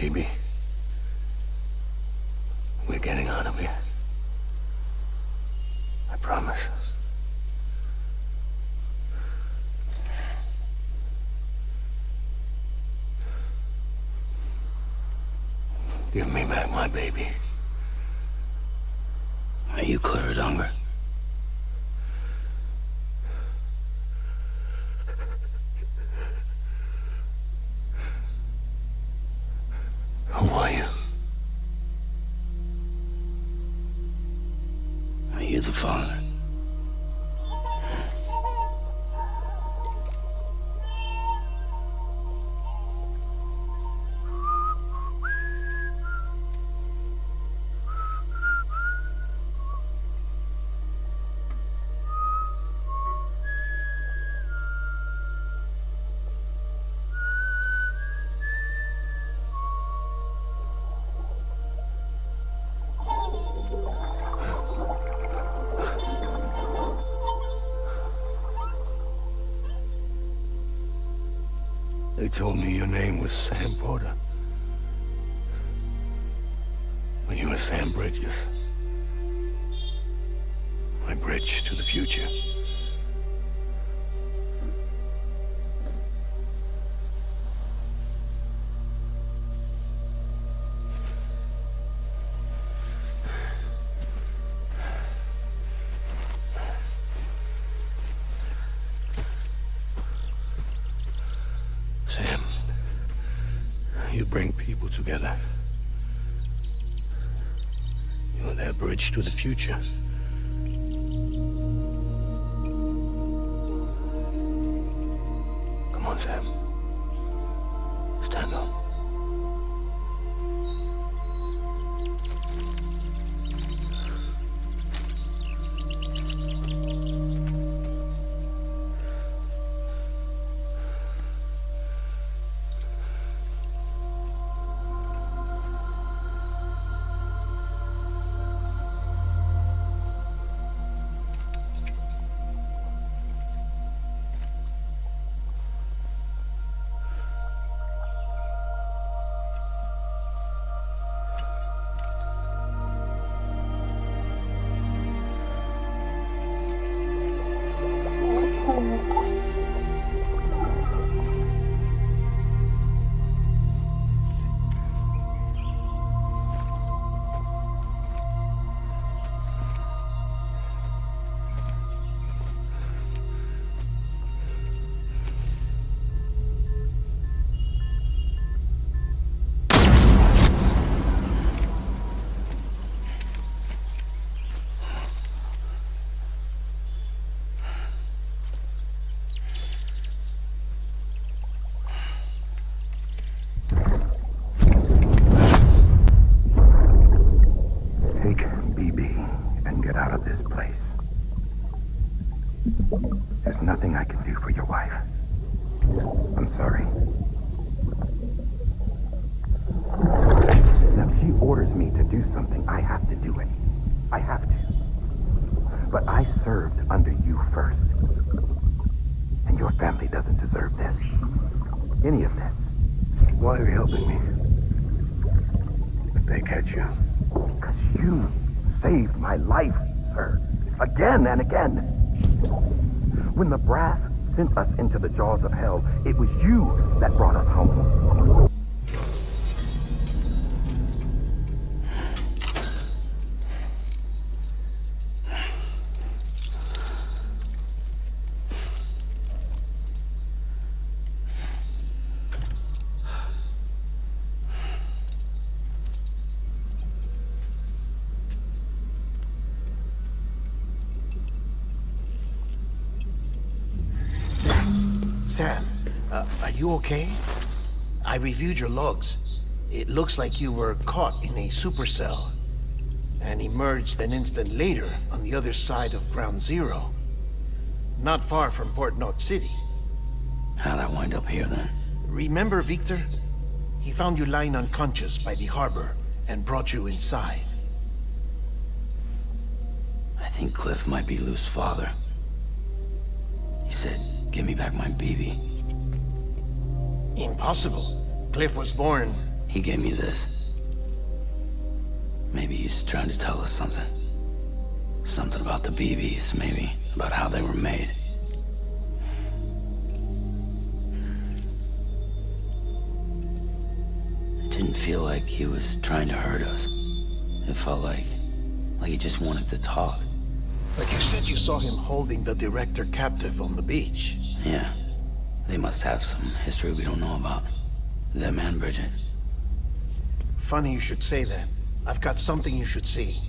baby. We're getting out of here. I promise. Give me back my baby. Are you clear, Donger? Who are you? Are you the father? They told me your name was Sam Porter. But you were Sam Bridges. My bridge to the future. Sam, you bring people together. You're their bridge to the future. Come on, Sam. Stand up. There's nothing I can do for your wife. I'm sorry. Now, if she orders me to do something, I have to do it. I have to. But I served under you first. And your family doesn't deserve this. Any of this. Why are you helping me? If they catch you. Because you saved my life, sir. Again and again. When the brass sent us into the jaws of hell, it was you that brought us home. Sam, are you okay? I reviewed your logs. It looks like you were caught in a supercell and emerged an instant later on the other side of Ground Zero. Not far from Port Knot City. How'd I wind up here then? Remember Victor? He found you lying unconscious by the harbor and brought you inside. I think Cliff might be Lou's father. He said, "Give me back my baby." Impossible. Cliff was born He gave me this. Maybe he's trying to tell us something. Something about the BBs, maybe. About how they were made. It didn't feel like he was trying to hurt us. It felt like he just wanted to talk. But you said you saw him holding the director captive on the beach. Yeah. They must have some history we don't know about. Them and Bridget. Funny you should say that. I've got something you should see.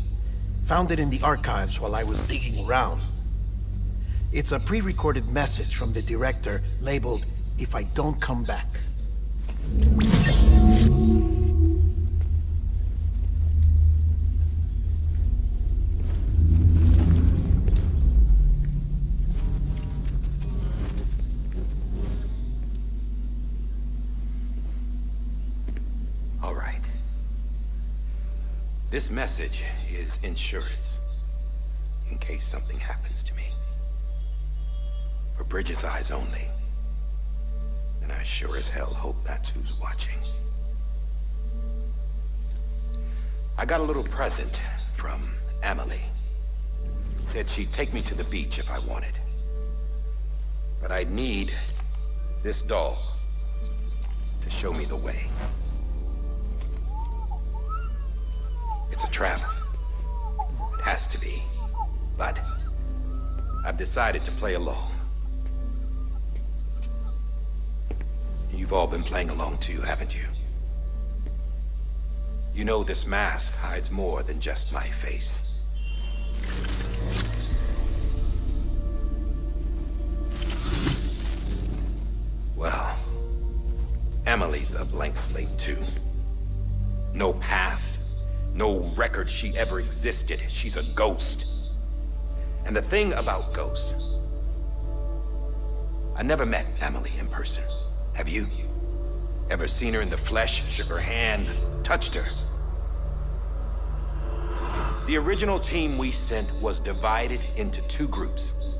Found it in the archives while I was digging around. It's a pre-recorded message from the director labeled, "If I don't come back." All right. This message is insurance, in case something happens to me. For Bridget's eyes only. And I sure as hell hope that's who's watching. I got a little present from Emily. Said she'd take me to the beach if I wanted. But I'd need this doll to show me the way. It's a trap. It has to be. But I've decided to play along. You've all been playing along too, haven't you? You know this mask hides more than just my face. Well, Emily's a blank slate too. No past. No record she ever existed. She's a ghost. And the thing about ghosts, I never met Emily in person. Have you? Ever seen her in the flesh, shook her hand, touched her? The original team we sent was divided into two groups.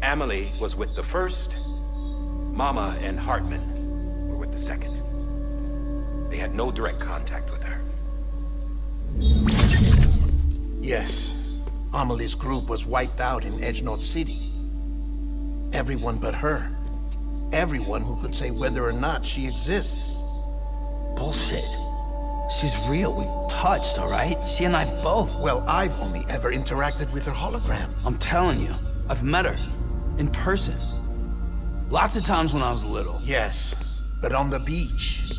Emily was with the first, Mama and Hartman were with the second. They had no direct contact with her. Yes. Amelie's group was wiped out in Edgenorth City. Everyone but her. Everyone who could say whether or not she exists. Bullshit. She's real. We touched, all right? She and I both. Well, I've only ever interacted with her hologram. I'm telling you, I've met her. In person. Lots of times when I was little. Yes, but on the beach.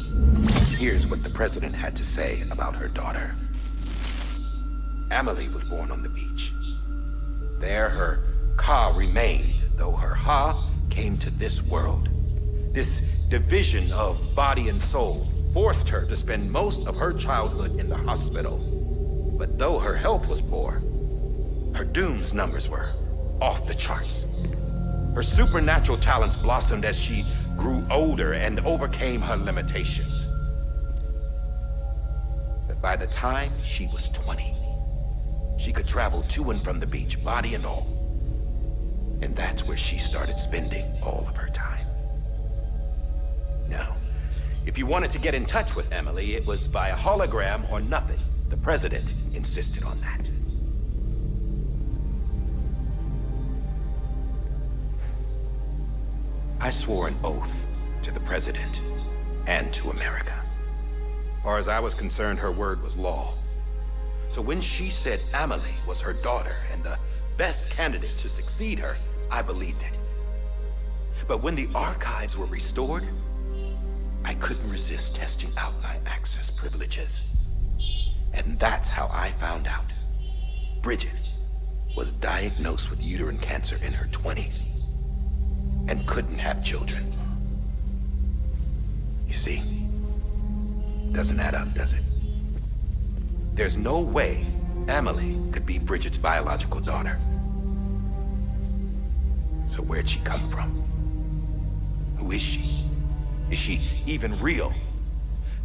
Here's what the president had to say about her daughter. Emily was born on the beach. There her Ka remained, though her Ha came to this world. This division of body and soul forced her to spend most of her childhood in the hospital. But though her health was poor, her Doom's numbers were off the charts. Her supernatural talents blossomed as she grew older and overcame her limitations. But by the time she was 20, she could travel to and from the beach, body and all. And that's where she started spending all of her time. Now, if you wanted to get in touch with Emily, it was via hologram or nothing. The president insisted on that. I swore an oath to the president and to America. As far as I was concerned, her word was law. So when she said Emily was her daughter and the best candidate to succeed her, I believed it. But when the archives were restored, I couldn't resist testing out my access privileges. And that's how I found out. Bridget was diagnosed with uterine cancer in her 20s and couldn't have children. You see, doesn't add up, does it? There's no way Emily could be Bridget's biological daughter. So where'd she come from? Who is she? Is she even real?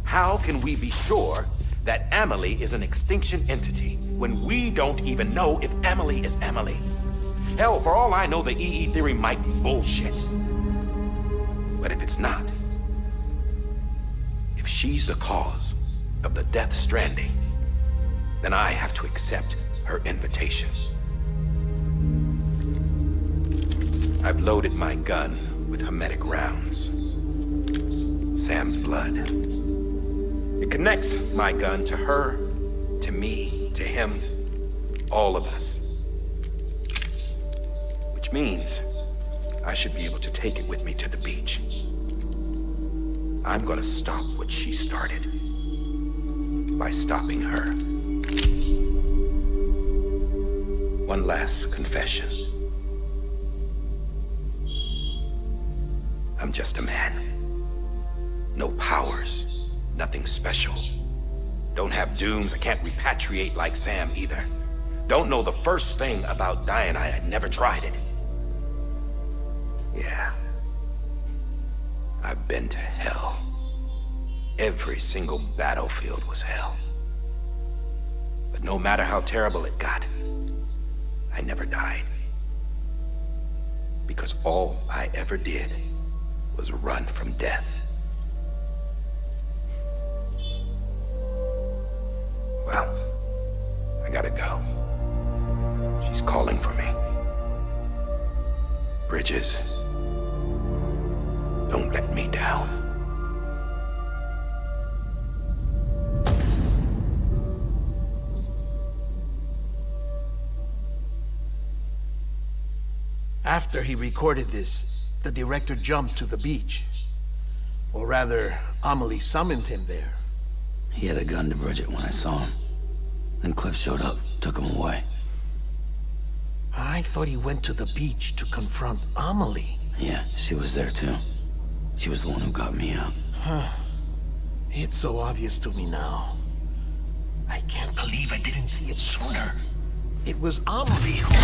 How can we be sure that Emily is an extinction entity when we don't even know if Emily is Emily? Hell, for all I know, the EE theory might be bullshit. But if it's not, if she's the cause of the death stranding, then I have to accept her invitation. I've loaded my gun with hermetic rounds. Sam's blood. It connects my gun to her, to me, to him, all of us. Which means I should be able to take it with me to the beach. I'm gonna stop what she started by stopping her. One last confession. I'm just a man. No powers, nothing special. Don't have dooms, I can't repatriate like Sam either. Don't know the first thing about dying, I had never tried it. Yeah. I've been to hell. Every single battlefield was hell. But no matter how terrible it got, I never died. Because all I ever did was run from death. Well, I gotta go. She's calling for me. Bridges, don't let me down. After he recorded this, the director jumped to the beach. Or rather, Amelie summoned him there. He had a gun to Bridget when I saw him. Then Cliff showed up, took him away. I thought he went to the beach to confront Amelie. Yeah, she was there too. She was the one who got me out. It's so obvious to me now. I can't believe I didn't see it sooner. It was Amelie who...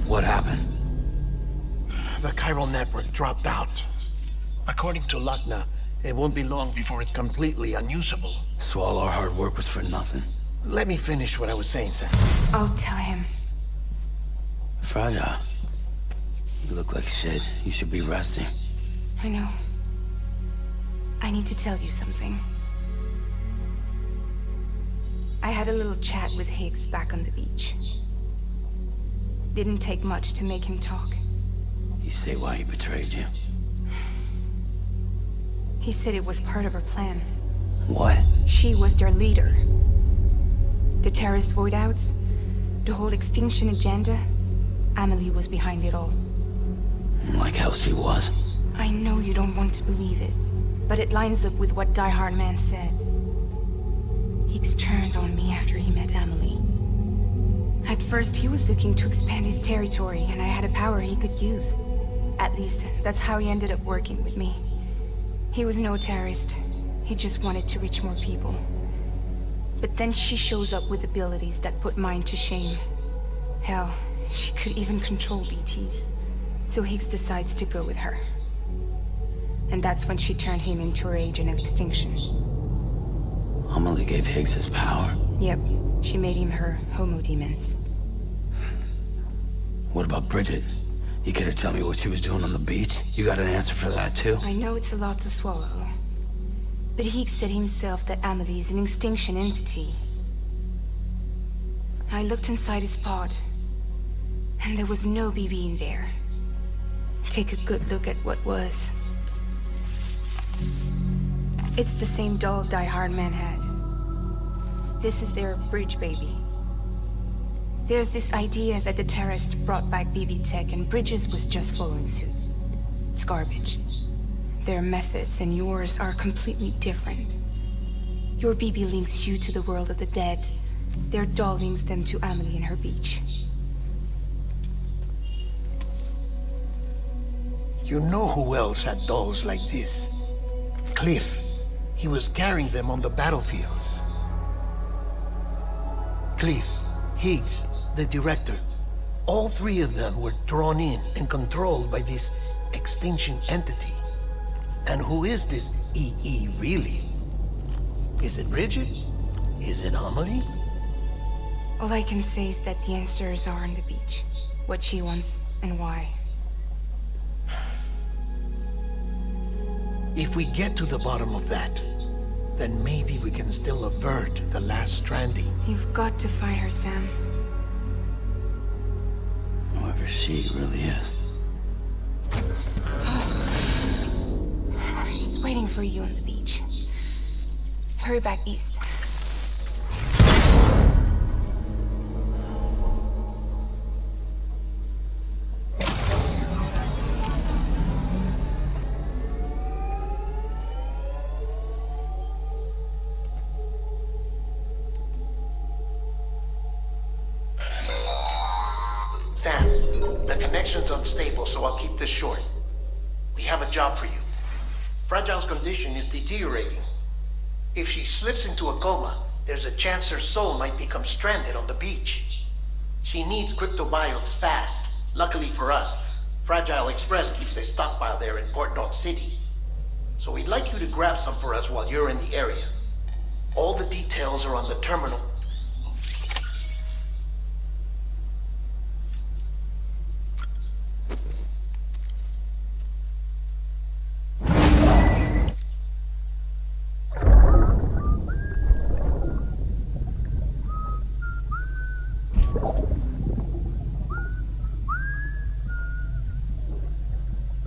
What happened? The chiral network dropped out. According to Lakna, it won't be long before it's completely unusable. So all our hard work was for nothing. Let me finish what I was saying, Sam. I'll tell him. Fragile. You look like shit. You should be resting. I know. I need to tell you something. I had a little chat with Higgs back on the beach. Didn't take much to make him talk. You say why he betrayed you? He said it was part of her plan. What? She was their leader. The terrorist voidouts, the whole extinction agenda, Amelie was behind it all. Like hell she was. I know you don't want to believe it, but it lines up with what Die Hard Man said. Higgs turned on me after he met Amelie. At first, he was looking to expand his territory, and I had a power he could use. At least, that's how he ended up working with me. He was no terrorist. He just wanted to reach more people. But then she shows up with abilities that put mine to shame. Hell, she could even control BTs. So Higgs decides to go with her. And that's when she turned him into her agent of extinction. Amelie gave Higgs his power? Yep, she made him her homo demons. What about Bridget? You care to tell me what she was doing on the beach? You got an answer for that too? I know it's a lot to swallow. But Higgs said himself that Amelie is an extinction entity. I looked inside his pod, and there was no BB in there. Take a good look at what was. It's the same doll Die Hard Man had. This is their bridge baby. There's this idea that the terrorists brought back BB tech and Bridges was just following suit. It's garbage. Their methods and yours are completely different. Your BB links you to the world of the dead. Their doll links them to Amelie and her beach. You know who else had dolls like this? Cliff. He was carrying them on the battlefields. Cliff, Higgs, the director. All three of them were drawn in and controlled by this extinction entity. And who is this EE really? Is it Bridget? Is it Amelie? All I can say is that the answers are on the beach. What she wants. And why? If we get to the bottom of that, then maybe we can still avert the last stranding. You've got to find her, Sam. Whoever she really is. She's waiting for you on the beach. Hurry back east. Sam, the connection's unstable, so I'll keep this short. We have a job for you. Fragile's condition is deteriorating. If she slips into a coma, there's a chance her soul might become stranded on the beach. She needs cryptobiotes fast. Luckily for us, Fragile Express keeps a stockpile there in Port North City. So we'd like you to grab some for us while you're in the area. All the details are on the terminal.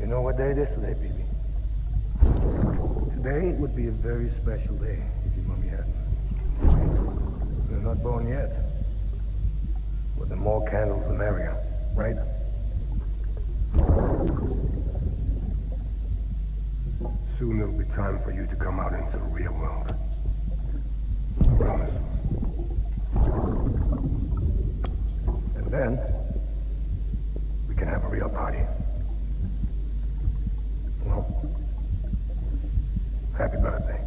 You know what day it is today, baby? Today would be a very special day if your mommy hadn't. You're not born yet. But the more candles, the merrier, right? Soon it'll be time for you to come out into the real world. I promise. And then, we can have a real party. Well, happy birthday.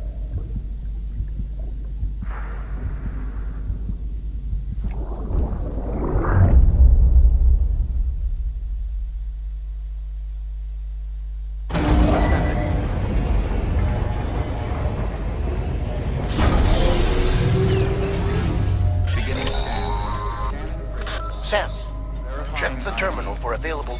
Sam, check the terminal for available.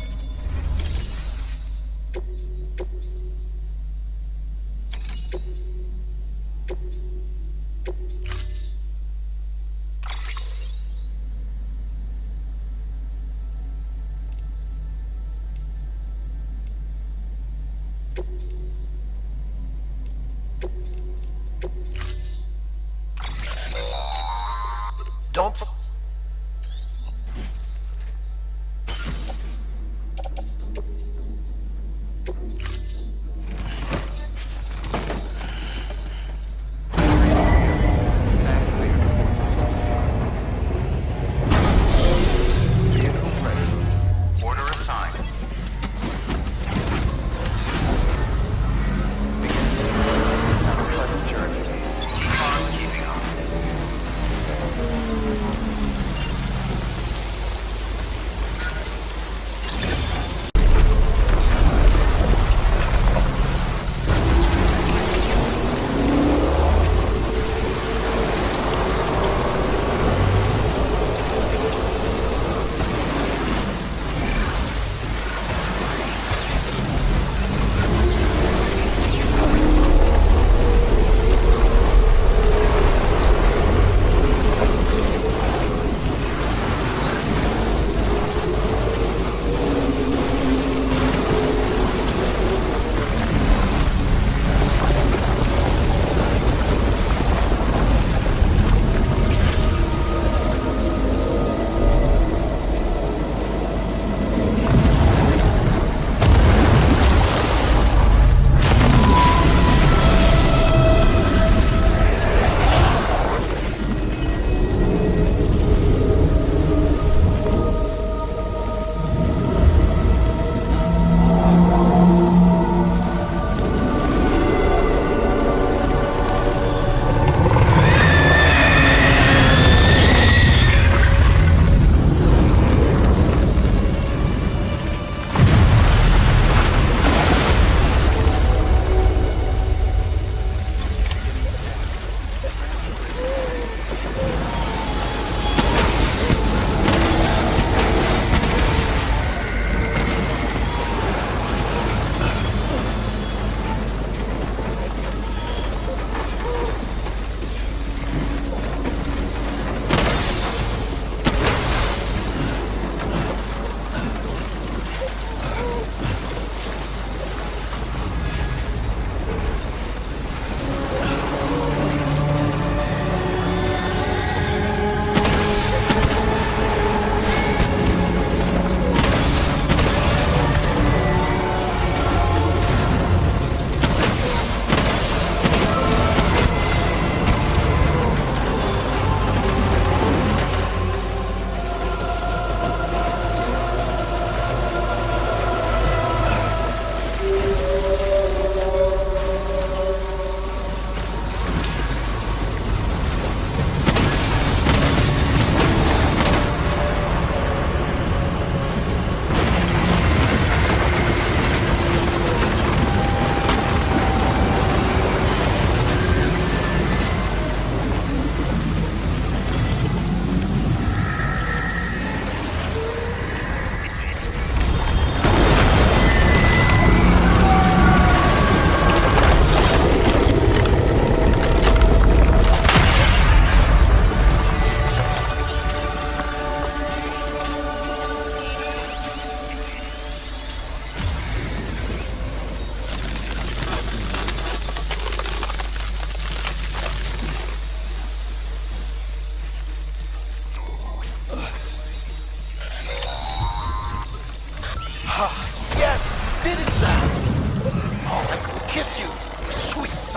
Don't.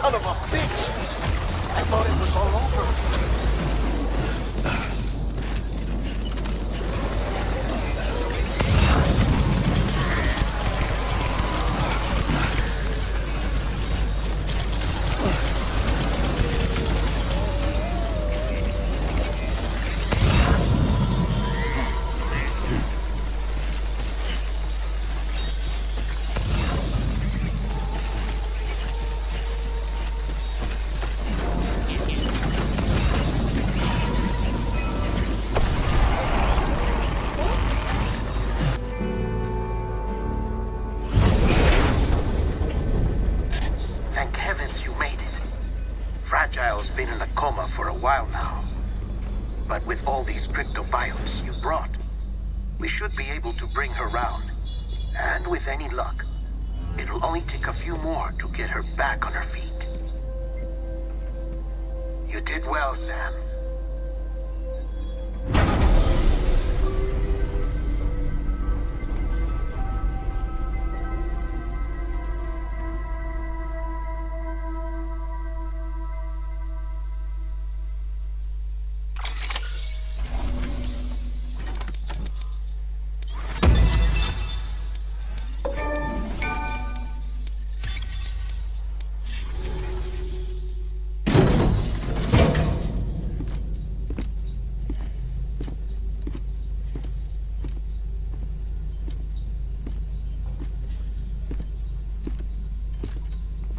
Son of a bitch! I thought it was all over. Thank heavens you made it. Fragile's been in a coma for a while now. But with all these cryptobiotes you brought, we should be able to bring her round. And with any luck, it'll only take a few more to get her back on her feet. You did well, Sam.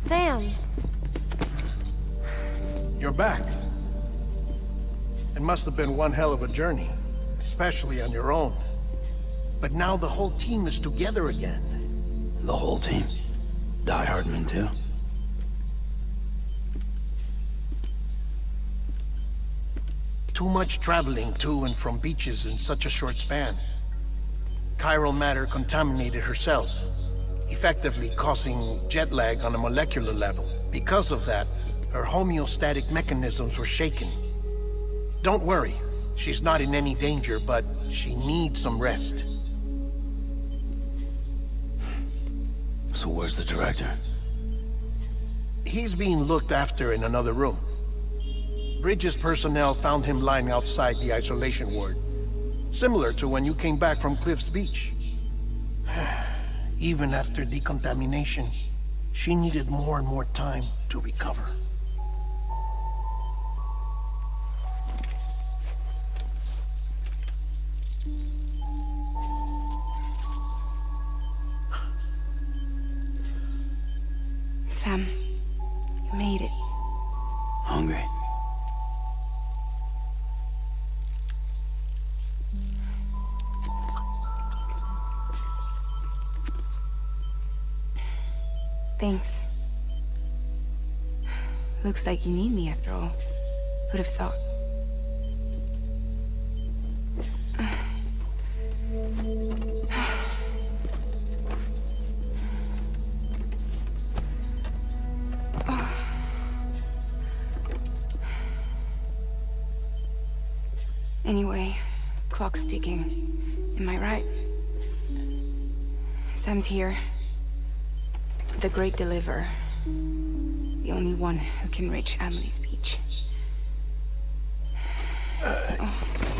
Sam! You're back. It must have been one hell of a journey, especially on your own. But now the whole team is together again. The whole team? Die Hardman too? Too much traveling to and from beaches in such a short span. Chiral matter contaminated her cells, effectively causing jet lag on a molecular level. Because of that, her homeostatic mechanisms were shaken. Don't worry, she's not in any danger, but she needs some rest. So where's the director? He's being looked after in another room. Bridges personnel found him lying outside the isolation ward. Similar to when you came back from Cliff's Beach. Even after decontamination, she needed more and more time to recover. Sam, you made it. Hungry? Thanks. Looks like you need me after all. Who'd have thought? Anyway, clock's ticking. Am I right? Sam's here. The Great Deliverer. The only one who can reach Amelie's Beach.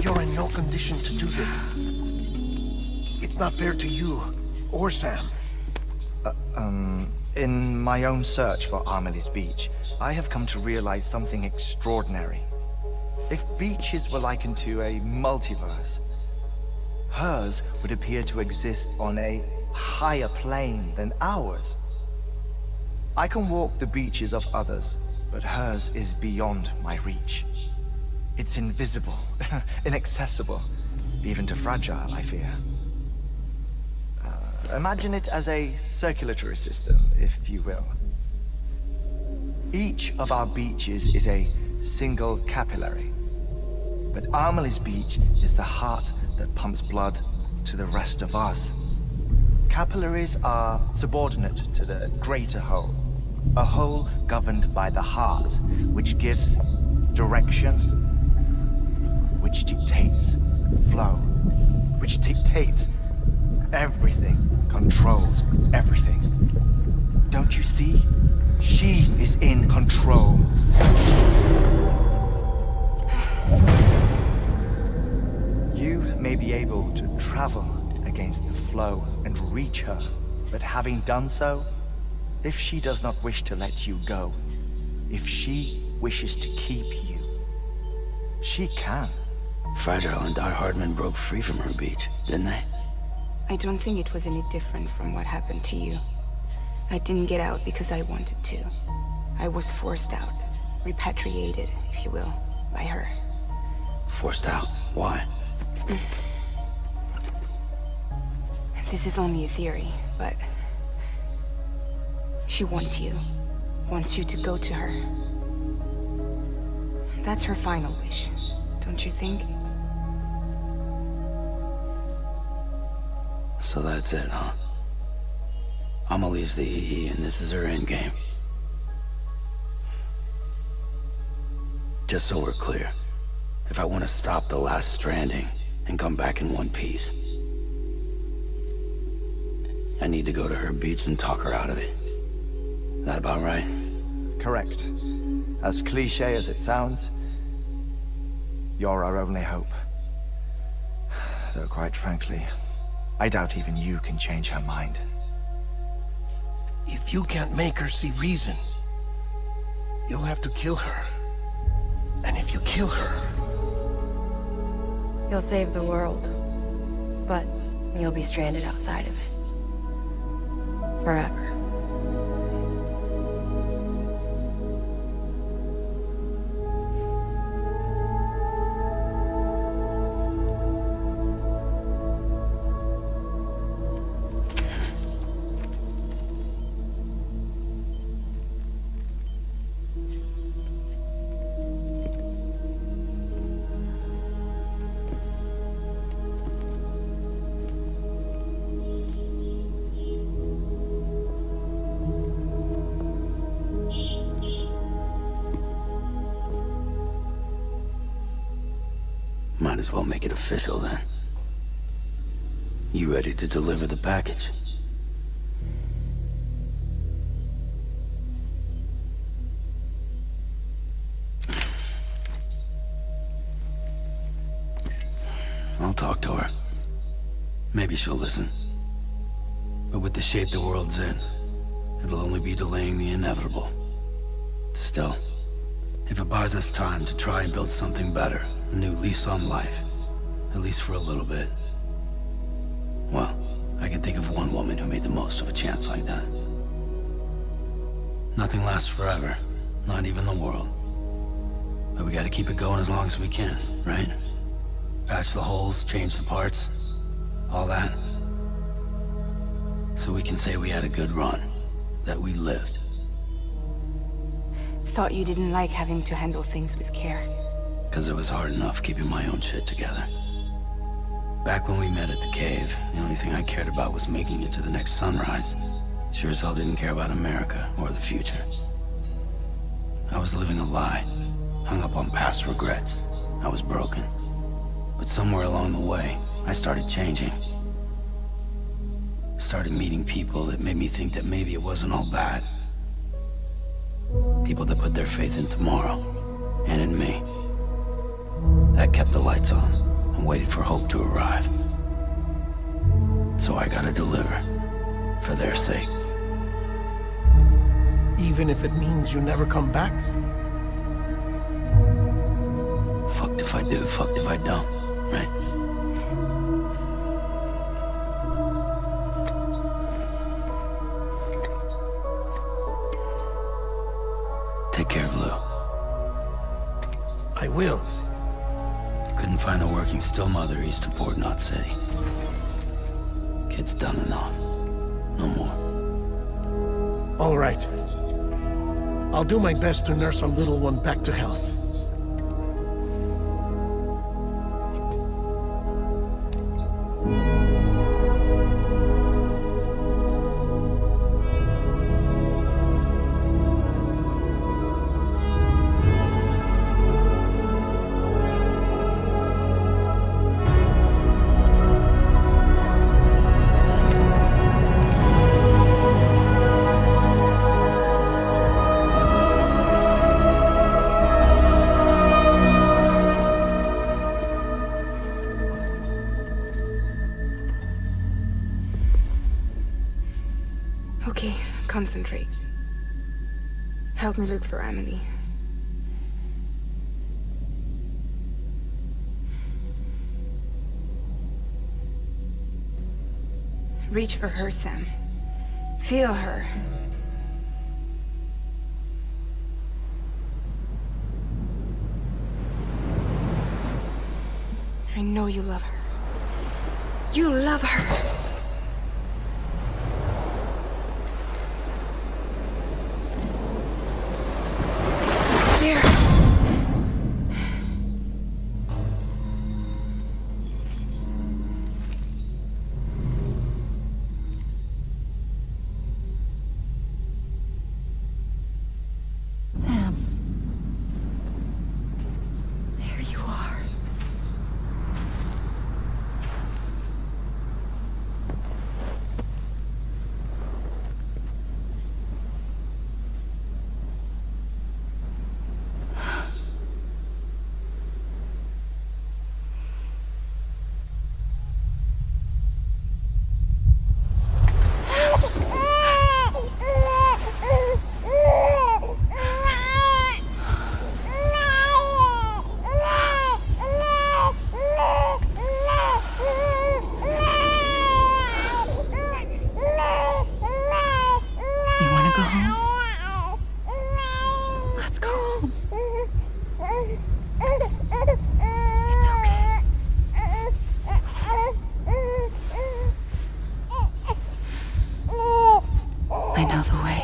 You're in no condition to do this. It's not fair to you or Sam. In my own search for Amelie's Beach, I have come to realize something extraordinary. If beaches were likened to a multiverse, hers would appear to exist on a higher plane than ours. I can walk the beaches of others, but hers is beyond my reach. It's invisible, inaccessible, even to Fragile, I fear. Imagine it as a circulatory system, if you will. Each of our beaches is a single capillary. But Amelie's Beach is the heart that pumps blood to the rest of us. Capillaries are subordinate to the greater whole. A whole governed by the heart, which gives direction, which dictates flow, which dictates everything, controls everything. Don't you see? She is is in control. You may be able to travel against the flow and reach her, but having done so, if she does not wish to let you go, if she wishes to keep you, she can. Fragile and diehard men broke free from her beach, didn't they? I don't think it was any different from what happened to you. I didn't get out because I wanted to. I was forced out. Repatriated, if you will, by her. Forced out? Why? This is only a theory, but... she wants you. Wants you to go to her. That's her final wish, don't you think? So that's it, huh? Amelie's the EE and this is her endgame. Just so we're clear, if I want to stop the last stranding and come back in one piece, I need to go to her beach and talk her out of it. That about right? Correct. As cliche as it sounds, you're our only hope. Though quite frankly, I doubt even you can change her mind. If you can't make her see reason, you'll have to kill her. And if you kill her... You'll save the world, but you'll be stranded outside of it. Forever. Might as well make it official then. You ready to deliver the package? I'll talk to her. Maybe she'll listen. But with the shape the world's in, it'll only be delaying the inevitable. Still, if it buys us time to try and build something better, a new lease on life, at least for a little bit, well, I can think of one woman who made the most of a chance like that. Nothing lasts forever, not even the world. But we gotta keep it going as long as we can, right? Patch the holes, change the parts, all that. So we can say we had a good run, that we lived. Thought you didn't like having to handle things with care. 'Cause it was hard enough keeping my own shit together. Back when we met at the cave, the only thing I cared about was making it to the next sunrise. Sure as hell didn't care about America or the future. I was living a lie, hung up on past regrets. I was broken. But somewhere along the way, I started changing. Started meeting people that made me think that maybe it wasn't all bad. People that put their faith in tomorrow, and in me. That kept the lights on, and waited for hope to arrive. So I gotta deliver, for their sake. Even if it means you never come back? Fucked if I do, fucked if I don't, right? Take care of Lou. I will. Couldn't find a working still mother east of Port Knot City. Kid's done enough. No more. All right. I'll do my best to nurse our little one back to health. Concentrate. Help me look for Emily. Reach for her, Sam. Feel her. I know you love her. You love her. There. Sam. There you are. You want to go home? Let's go home. It's okay. I know the way.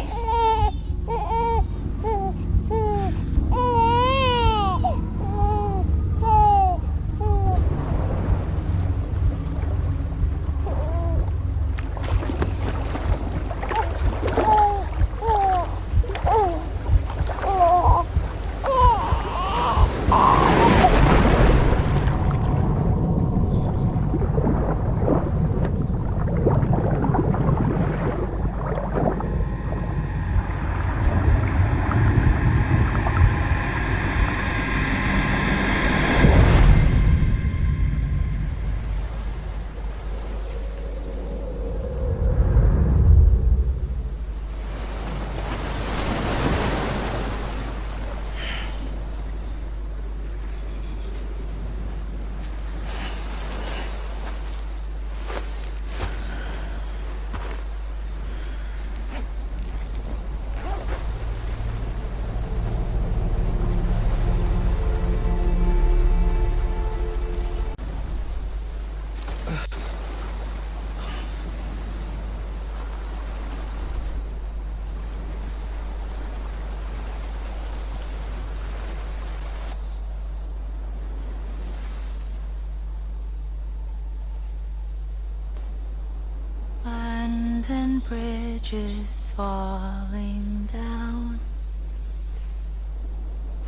And bridges falling down,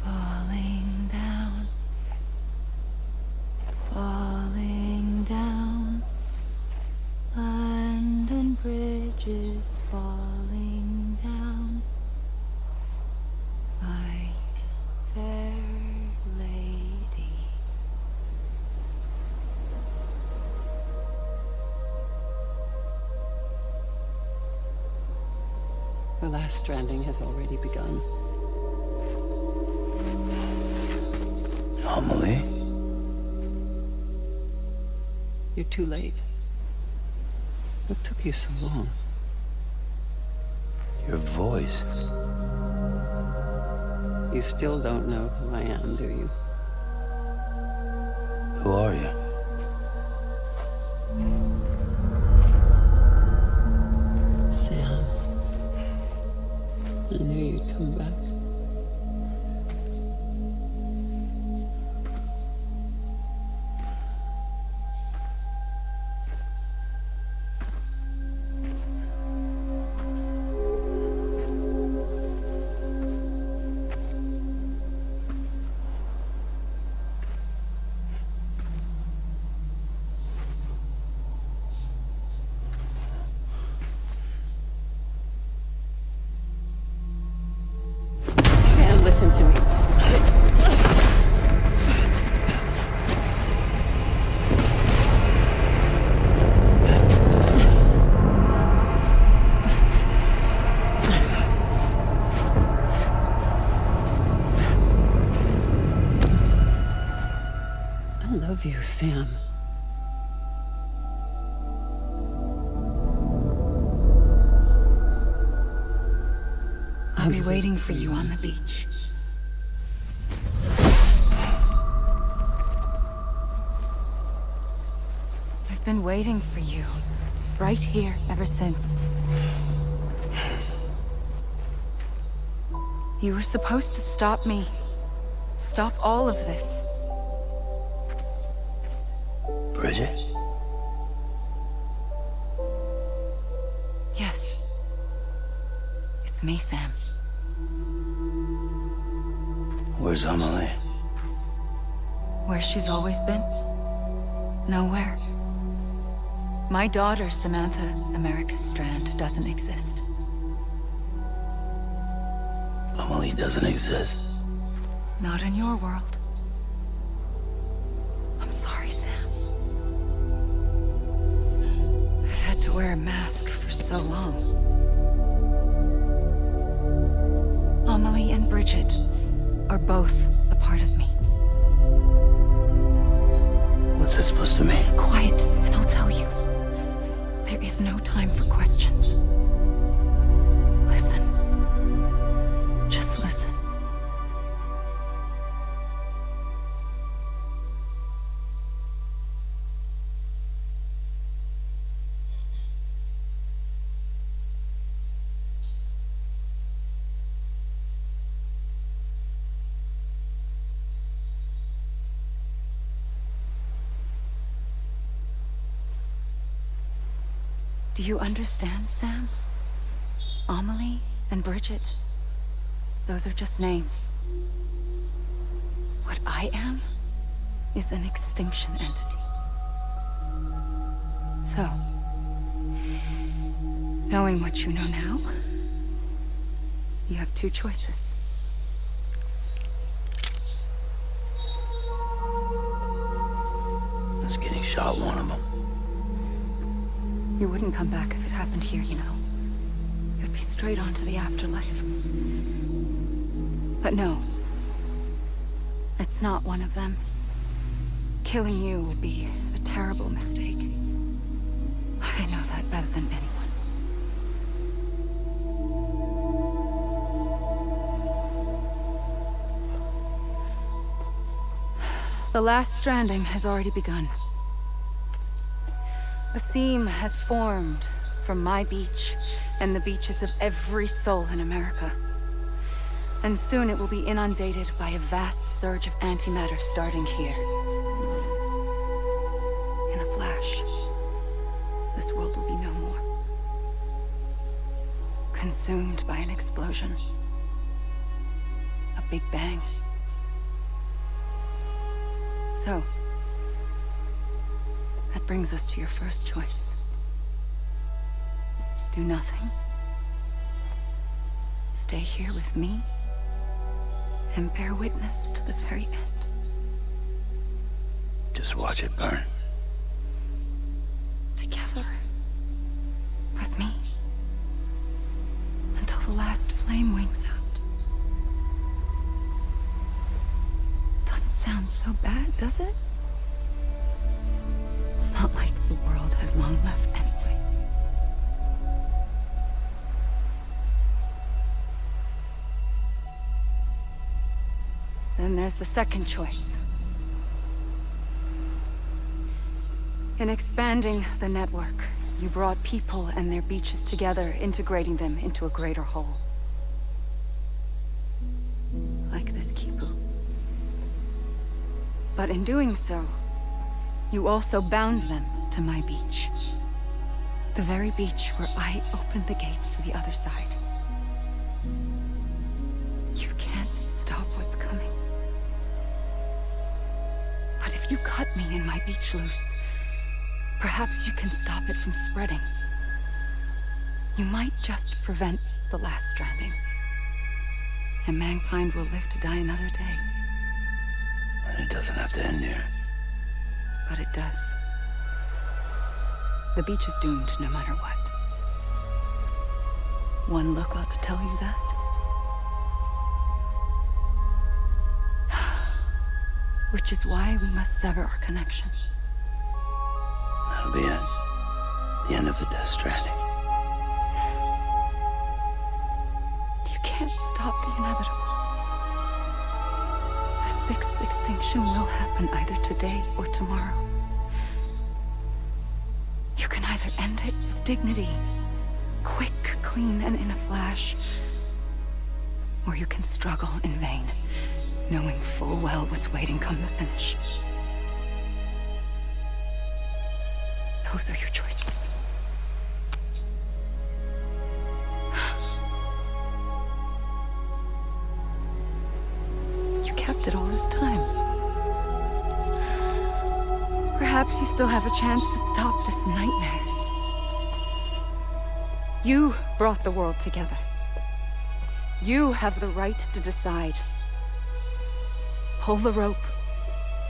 falling down, falling down, London bridges falling down, my fair lady. The last stranding has already begun. Amelie? You're too late. What took you so long? Your voice. You still don't know who I am, do you? Who are you? Sam. I knew you'd come back. Listen to me. love you, Sam. I'll be waiting for you on the beach. I've been waiting for you, right here, ever since. You were supposed to stop me. Stop all of this. Bridget? Yes. It's me, Sam. Where's Amelie? Where she's always been? Nowhere. My daughter, Samantha America Strand, doesn't exist. Amelie doesn't exist. Not in your world. I'm sorry, Sam. I've had to wear a mask for so long. Amelie and Bridget are both a part of me. What's this supposed to mean? Quiet, and I'll tell you. There is no time for questions. Listen. Just listen. Do you understand, Sam? Amelie and Bridget, those are just names. What I am is an extinction entity. So, knowing what you know now, you have two choices. Is getting shot one of them? You wouldn't come back if it happened here, you know. You'd be straight on to the afterlife. But no. It's not one of them. Killing you would be a terrible mistake. I know that better than anyone. The last stranding has already begun. A seam has formed from my beach and the beaches of every soul in America. And soon it will be inundated by a vast surge of antimatter starting here. In a flash, this world will be no more. Consumed by an explosion. A big bang. So, that brings us to your first choice. Do nothing. Stay here with me and bear witness to the very end. Just watch it burn. Together. With me. Until the last flame winks out. Doesn't sound so bad, does it? It's not like the world has long left anyway. Then there's the second choice. In expanding the network, you brought people and their beaches together, integrating them into a greater whole. Like this Kipu. But in doing so, you also bound them to my beach. The very beach where I opened the gates to the other side. You can't stop what's coming. But if you cut me and my beach loose, perhaps you can stop it from spreading. You might just prevent the last stranding. And mankind will live to die another day. And it doesn't have to end here. But it does. The beach is doomed no matter what. One look ought to tell you that. Which is why we must sever our connection. That'll be it. The end of the Death Stranding. You can't stop the inevitable. The sixth extinction will happen either today or tomorrow. You can either end it with dignity, quick, clean, and in a flash, or you can struggle in vain, knowing full well what's waiting come the finish. Those are your choices. You kept it all this time. Perhaps you still have a chance to stop this nightmare. You brought the world together. You have the right to decide. Pull the rope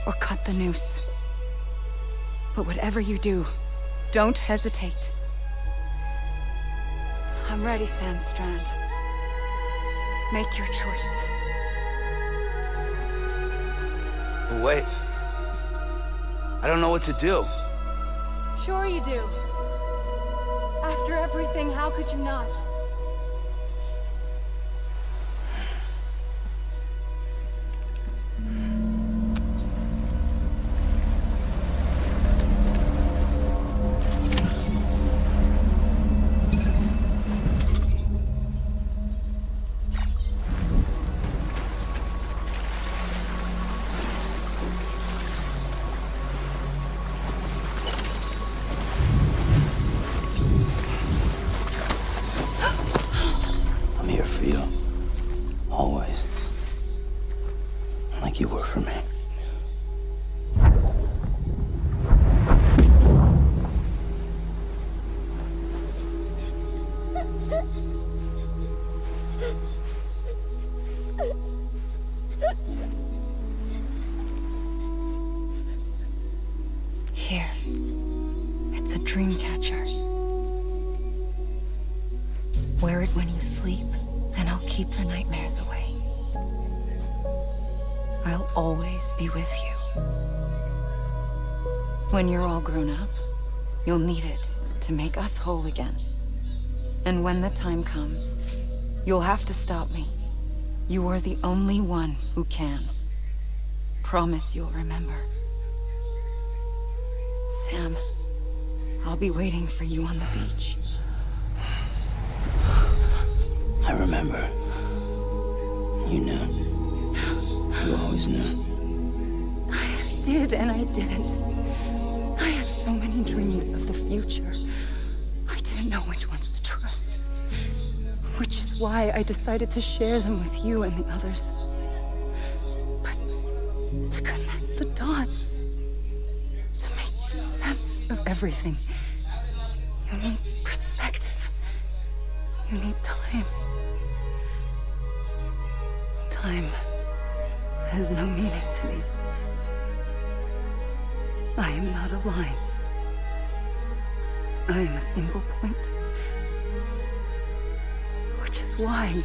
or cut the noose. But whatever you do, don't hesitate. I'm ready, Sam Strand. Make your choice. But wait. I don't know what to do. Sure you do. After everything, how could you not? I'm here for you. Always. Like you were for me. Here. It's a dream catcher. Wear it when you sleep, and I'll keep the nightmares away. I'll always be with you. When you're all grown up, you'll need it to make us whole again. And when the time comes, you'll have to stop me. You are the only one who can. Promise you'll remember. Sam, I'll be waiting for you on the beach. I remember. You knew. You always knew. I did and I didn't. I had so many dreams of the future. I didn't know which ones to trust. Which is why I decided to share them with you and the others. But to connect the dots, to make sense of everything, you need perspective. You need time. Time has no meaning to me. I am not a line. I am a single point. Which is why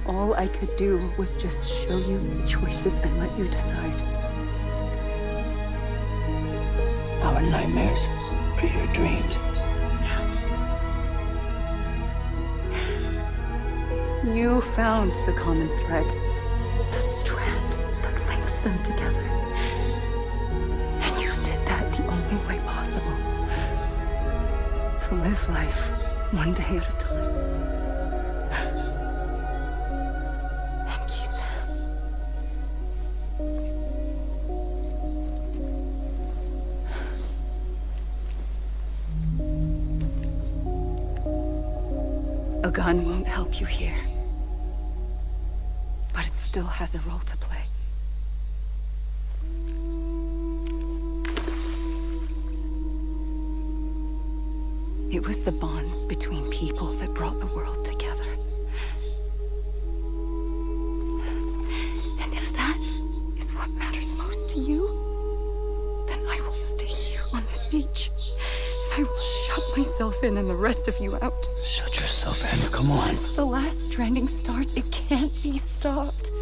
all I could do was just show you the choices and let you decide. Our nightmares are your dreams. You found the common thread, the strand that links them together. And you did that the only way possible. To live life one day at a time. Thank you, Sam. A gun won't help you here. But it still has a role to play. It was the bonds between people that brought the world together. And if that is what matters most to you, then I will stay here on this beach. And I will shut myself in and the rest of you out. Shut yourself in, come on. Once the last stranding starts, it can't be stopped.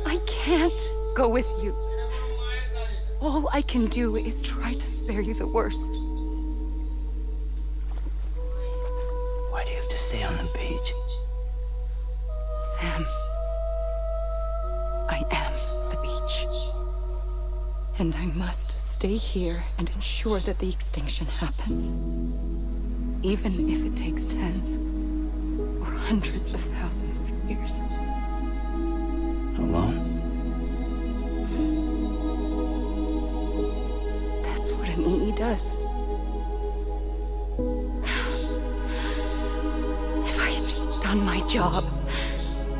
I can't go with you. All I can do is try to spare you the worst. Why do you have to stay on the beach? Sam, I am the beach. And I must stay here and ensure that the extinction happens. Even if it takes tens or hundreds of thousands of years. Alone? That's what an EE does. If I had just done my job,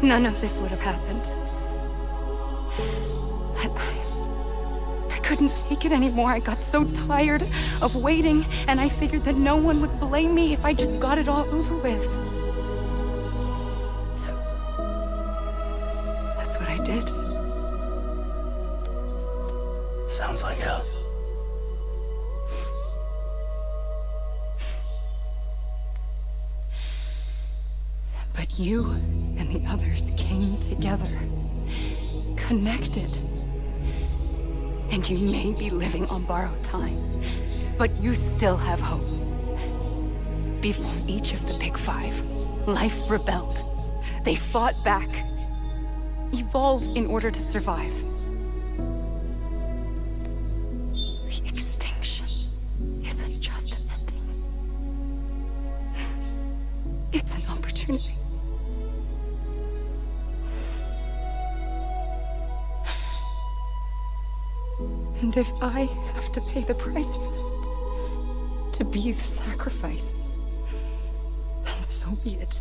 none of this would have happened. But I couldn't take it anymore. I got so tired of waiting, and I figured that no one would blame me if I just got it all over with. So, that's what I did. Sounds like hell. But you and the others came together, connected. And you may be living on borrowed time, but you still have hope. Before each of the Big Five, life rebelled. They fought back, evolved in order to survive. The extinction isn't just an ending. It's an opportunity. And if I have to pay the price for that, to be the sacrifice, then so be it.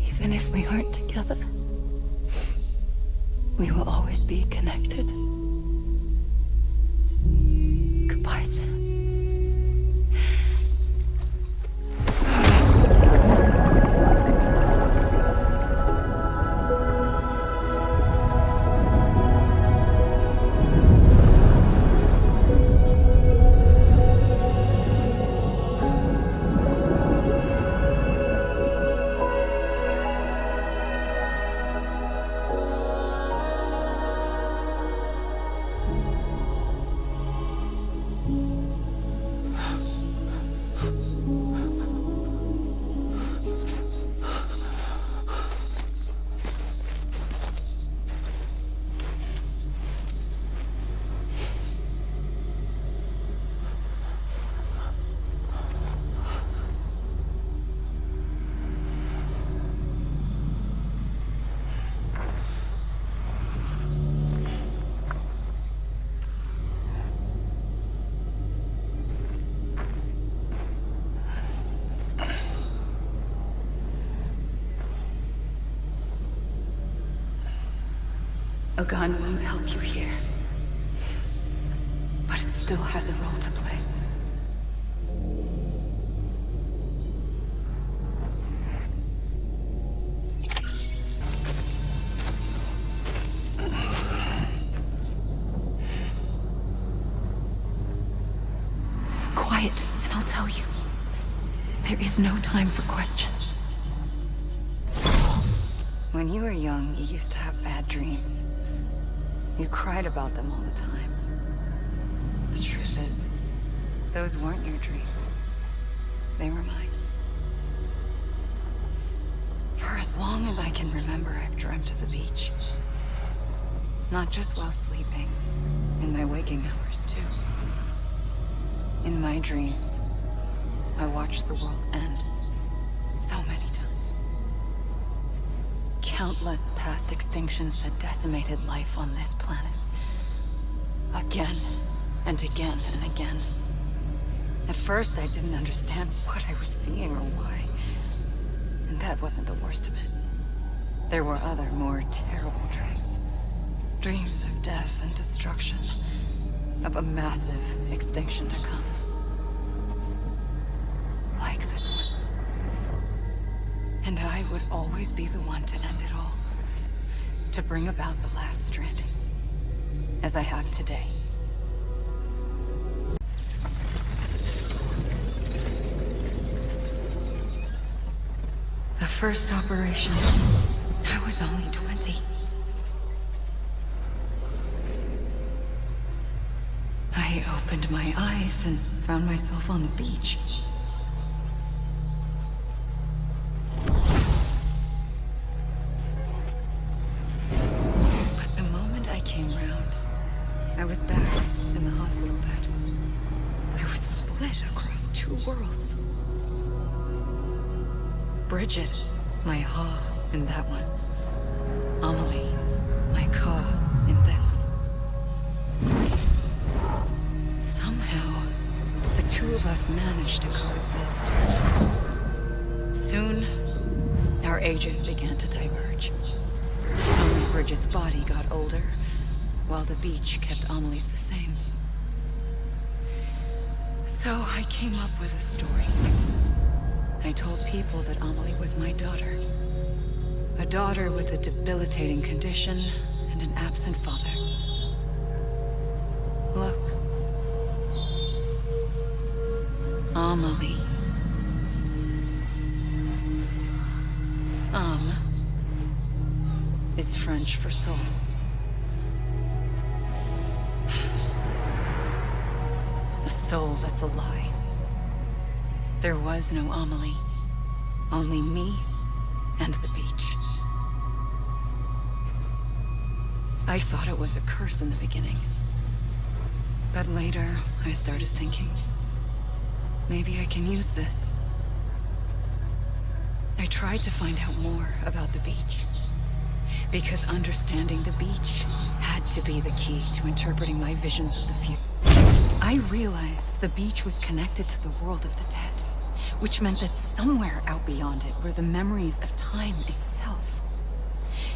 Even if we aren't together, we will always be connected. Goodbye, Sam. A gun won't help you here, but it still has a role to play. Quiet, and I'll tell you. There is no time for questions. When you were young, you used to have bad dreams. You cried about them all the time. The truth is, those weren't your dreams. They were mine. For as long as I can remember, I've dreamt of the beach. Not just while sleeping, in my waking hours too. In my dreams, I watched the world end so many times. Countless past extinctions that decimated life on this planet. Again, and again, and again. At first, I didn't understand what I was seeing or why. And that wasn't the worst of it. There were other, more terrible dreams. Dreams of death and destruction. Of a massive extinction to come. Like this one. And I would always be the one to end it all. To bring about the last stranding. As I have today. first operation, I was only 20. I opened my eyes and found myself on the beach. But the moment I came round, I was back in the hospital bed. I was split across two worlds. Bridget, my Ha in that one. Amelie, my Ka in this. Somehow, the two of us managed to coexist. Soon, our ages began to diverge. Only Bridget's body got older, while the beach kept Amelie's the same. So I came up with a story. I told people that Amelie was my daughter. A daughter with a debilitating condition and an absent father. Look. Amelie. Is French for soul. A soul that's a lie. There was no Amelie. Only me and the beach. I thought it was a curse in the beginning. But later, I started thinking, maybe I can use this. I tried to find out more about the beach. Because understanding the beach had to be the key to interpreting my visions of the future. I realized the beach was connected to the world of the dead, which meant that somewhere out beyond it were the memories of time itself,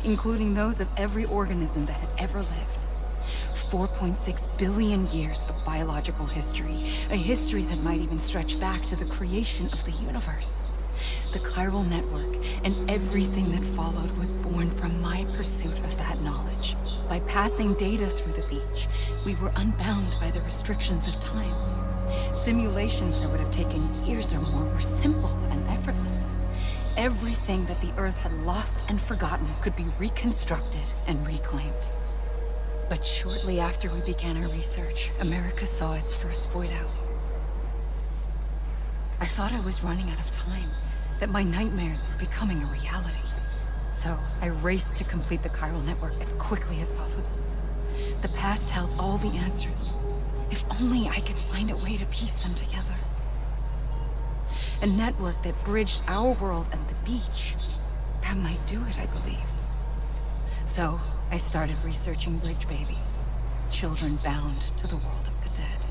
including those of every organism that had ever lived. 4.6 billion years of biological history, a history that might even stretch back to the creation of the universe. The chiral network and everything that followed was born from my pursuit of that knowledge. By passing data through the beach, we were unbound by the restrictions of time. Simulations that would have taken years or more were simple and effortless. Everything that the Earth had lost and forgotten could be reconstructed and reclaimed. But shortly after we began our research, America saw its first void out. I thought I was running out of time, that my nightmares were becoming a reality. So I raced to complete the chiral network as quickly as possible. The past held all the answers. If only I could find a way to piece them together. A network that bridged our world and the beach. That might do it, I believed. So I started researching bridge babies, children bound to the world of the dead.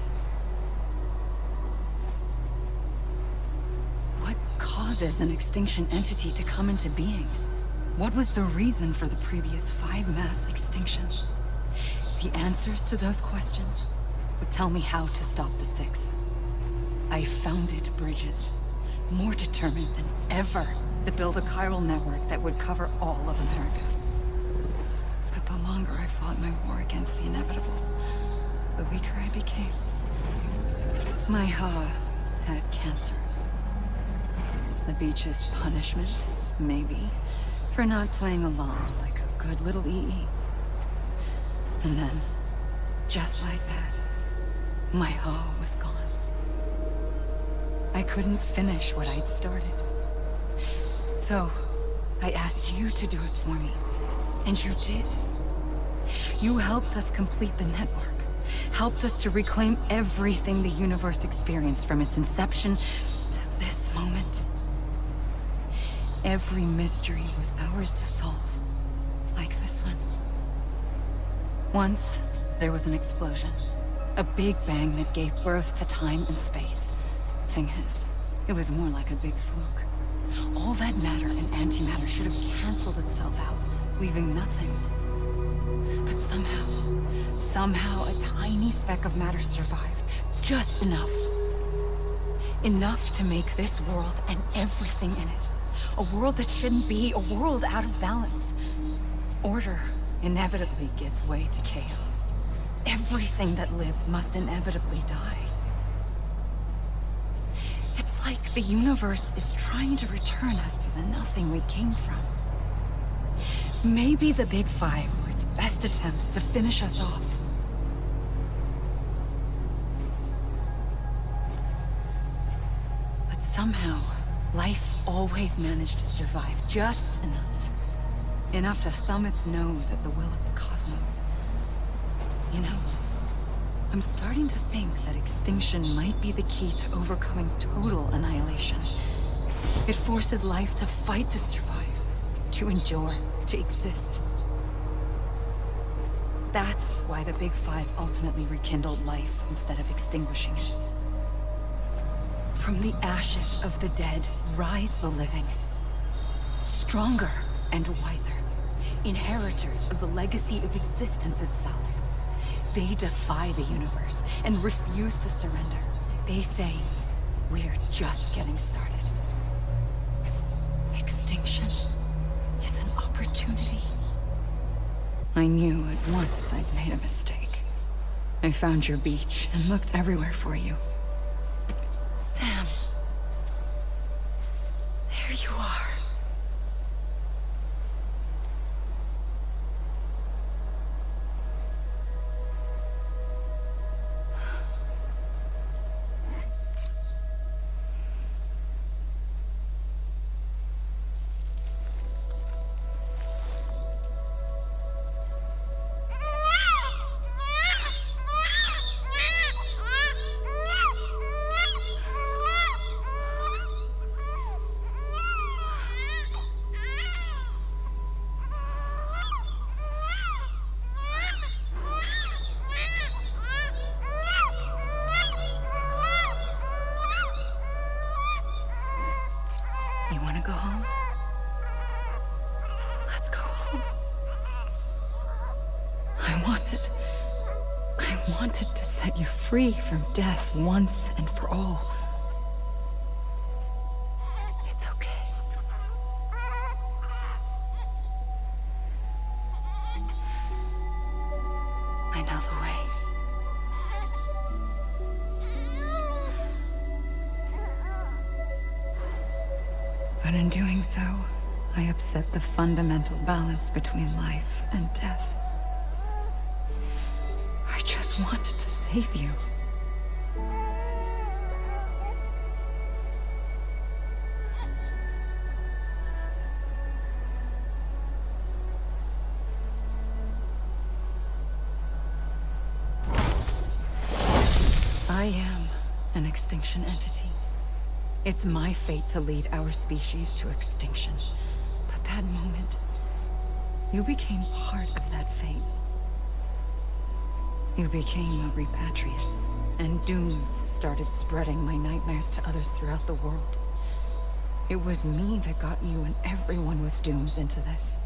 What causes an extinction entity to come into being? What was the reason for the previous 5 mass extinctions? The answers to those questions would tell me how to stop the 6th. I founded bridges, more determined than ever to build a chiral network that would cover all of America. But the longer I fought my war against the inevitable, the weaker I became. My Ha had cancer. The beach's punishment, maybe, for not playing along like a good little EE. And then, just like that, my Ha was gone. I couldn't finish what I'd started. So, I asked you to do it for me. And you did. You helped us complete the network. Helped us to reclaim everything the universe experienced from its inception to this moment. Every mystery was ours to solve. Like this one. Once, there was an explosion. A big bang that gave birth to time and space. Thing is, it was more like a big fluke. All that matter and antimatter should have canceled itself out, leaving nothing. But somehow a tiny speck of matter survived. Just enough. Enough to make this world and everything in it. A world that shouldn't be, a world out of balance. Order inevitably gives way to chaos. Everything that lives must inevitably die. It's like the universe is trying to return us to the nothing we came from. Maybe the Big Five were its best attempts to finish us off. But somehow, life always managed to survive just enough. Enough to thumb its nose at the will of the cosmos. You know, I'm starting to think that extinction might be the key to overcoming total annihilation. It forces life to fight to survive, to endure, to exist. That's why the Big Five ultimately rekindled life instead of extinguishing it. From the ashes of the dead rise the living. Stronger and wiser. Inheritors of the legacy of existence itself. They defy the universe and refuse to surrender. They say, we're just getting started. Extinction is an opportunity. I knew at once I'd made a mistake. I found your beach and looked everywhere for you. Sam. There you are. You want to go home? Let's go home. I wanted to set you free from death once and for all. It's okay. I know the way. But in doing so, I upset the fundamental balance between life and death. I just wanted to save you. I am an extinction entity. It's my fate to lead our species to extinction. But that moment, you became part of that fate. You became a repatriate, and dooms started spreading my nightmares to others throughout the world. It was me that got you and everyone with dooms into this.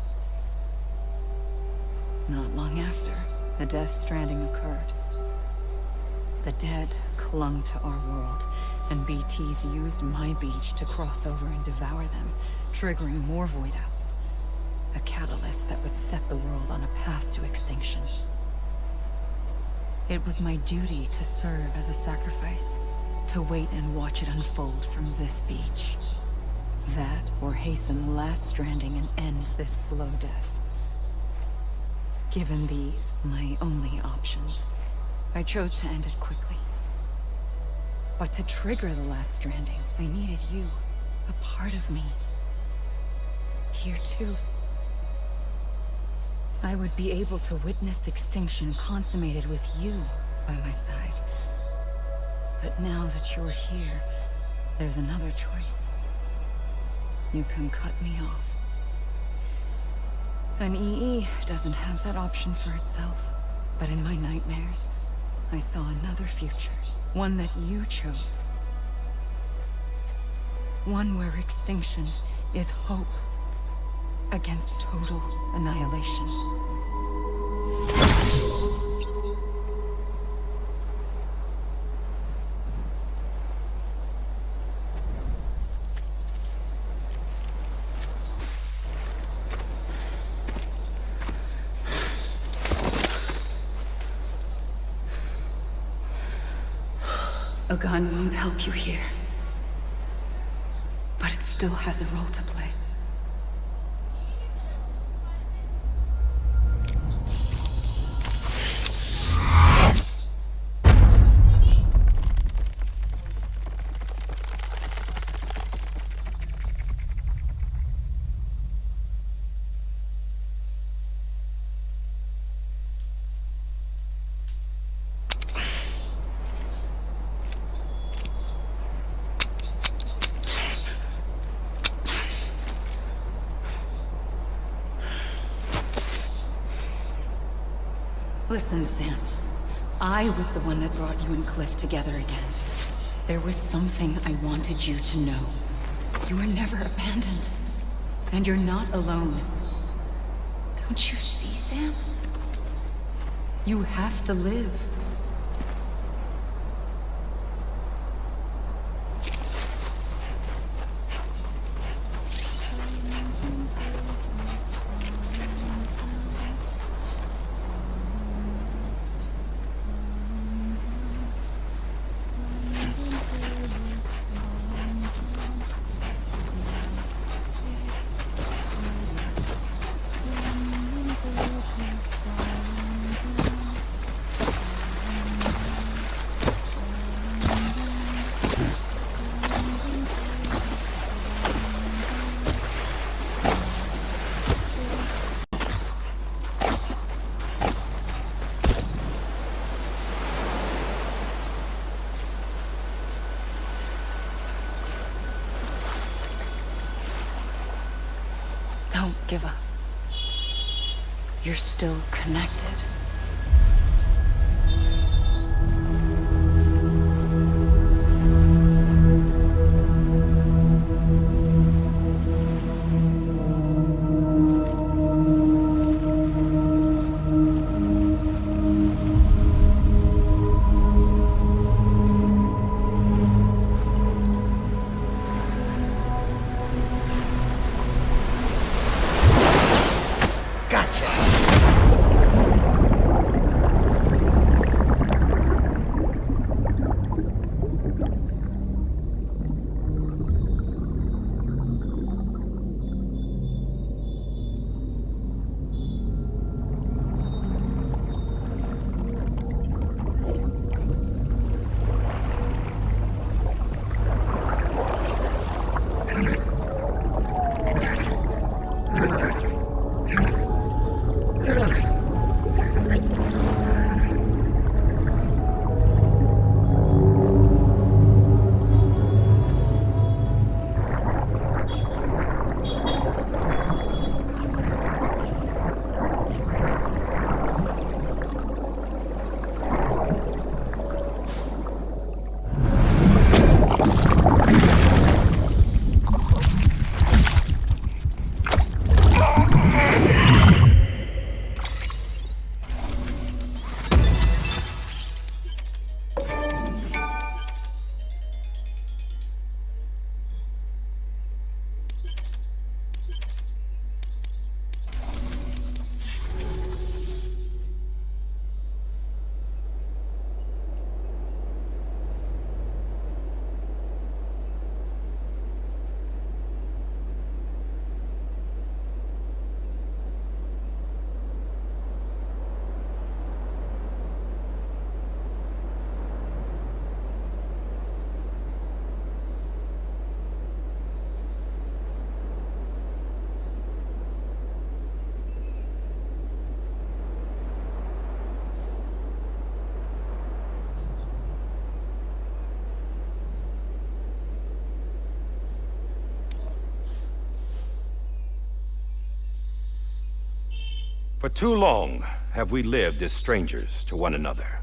Not long after, the deathstranding occurred. The dead clung to our world, and BTs used my beach to cross over and devour them, triggering more void outs. A catalyst that would set the world on a path to extinction. It was my duty to serve as a sacrifice, to wait and watch it unfold from this beach. That, or hasten the last stranding and end this slow death. Given these, my only options, I chose to end it quickly. But to trigger the last stranding, I needed you, a part of me. Here too. I would be able to witness extinction consummated with you by my side. But now that you're here, there's another choice. You can cut me off. An EE doesn't have that option for itself. But in my nightmares, I saw another future. One that you chose. One where extinction is hope against total annihilation. A gun won't help you here. but it still has a role to play. Listen, Sam. I was the one that brought you and Cliff together again. There was something I wanted you to know. You were never abandoned. And you're not alone. Don't you see, Sam? You have to live. Don't give up. You're still connected. For too long have we lived as strangers to one another,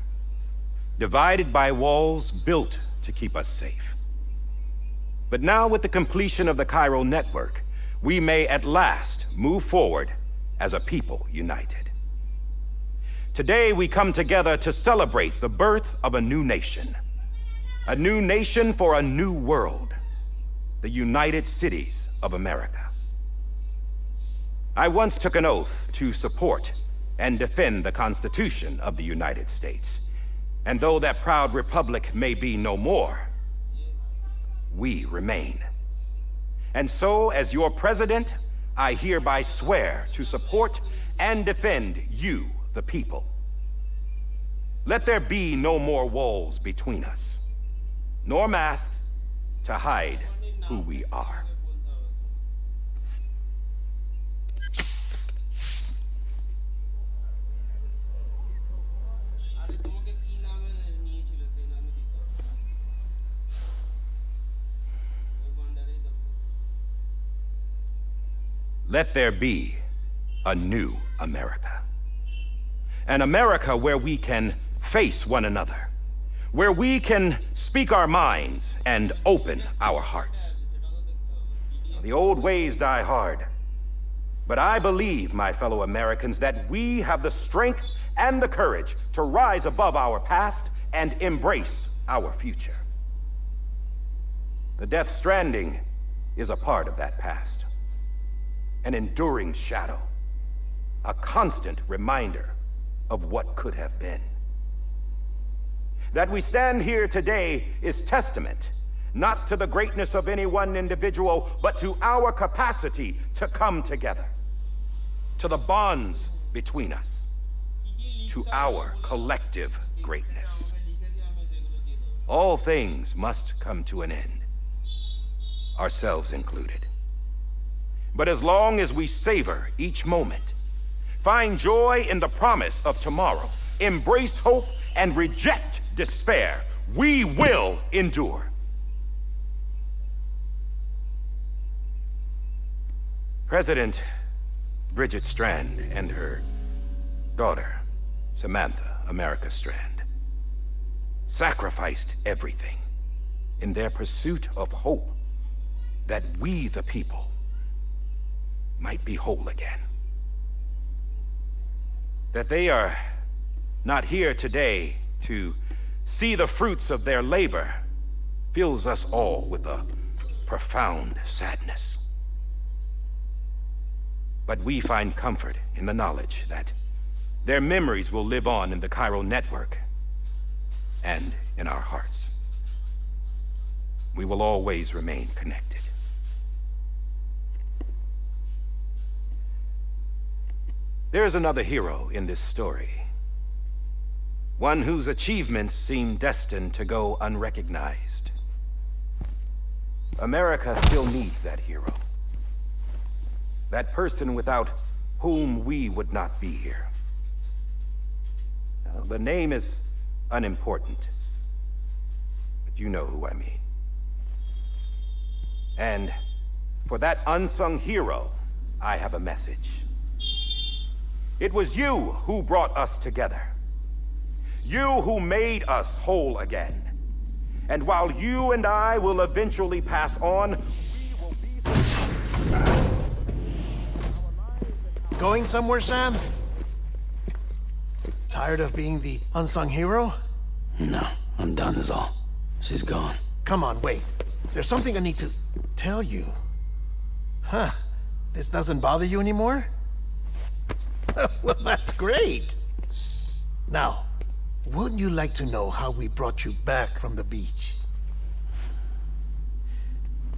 divided by walls built to keep us safe. But now, with the completion of the chiral network, we may at last move forward as a people united. Today we come together to celebrate the birth of a new nation for a new world, the United Cities of America. I once took an oath to support and defend the Constitution of the United States. And though that proud republic may be no more, we remain. And so, as your president, I hereby swear to support and defend you, the people. Let there be no more walls between us, nor masks to hide who we are. Let there be a new America. An America where we can face one another, where we can speak our minds and open our hearts. The old ways die hard, but I believe, my fellow Americans, that we have the strength and the courage to rise above our past and embrace our future. The Death Stranding is a part of that past. An enduring shadow, a constant reminder of what could have been. That we stand here today is testament, not to the greatness of any one individual, but to our capacity to come together, to the bonds between us, to our collective greatness. All things must come to an end, ourselves included. But as long as we savor each moment, find joy in the promise of tomorrow, embrace hope, and reject despair, we will endure. President Bridget Strand and her daughter, Samantha America Strand, sacrificed everything in their pursuit of hope that we, the people, might be whole again. That they are not here today to see the fruits of their labor fills us all with a profound sadness. But we find comfort in the knowledge that their memories will live on in the chiral network and in our hearts. We will always remain connected. There is another hero in this story. One whose achievements seem destined to go unrecognized. America still needs that hero. That person without whom we would not be here. Now, the name is unimportant, but you know who I mean. And for that unsung hero, I have a message. It was you who brought us together. You who made us whole again. And while you and I will eventually pass on, we will be... Going somewhere, Sam? Tired of being the unsung hero? No, I'm done is all. She's gone. Come on, wait. There's something I need to tell you. Huh. This doesn't bother you anymore? Well, that's great. Now, wouldn't you like to know how we brought you back from the beach?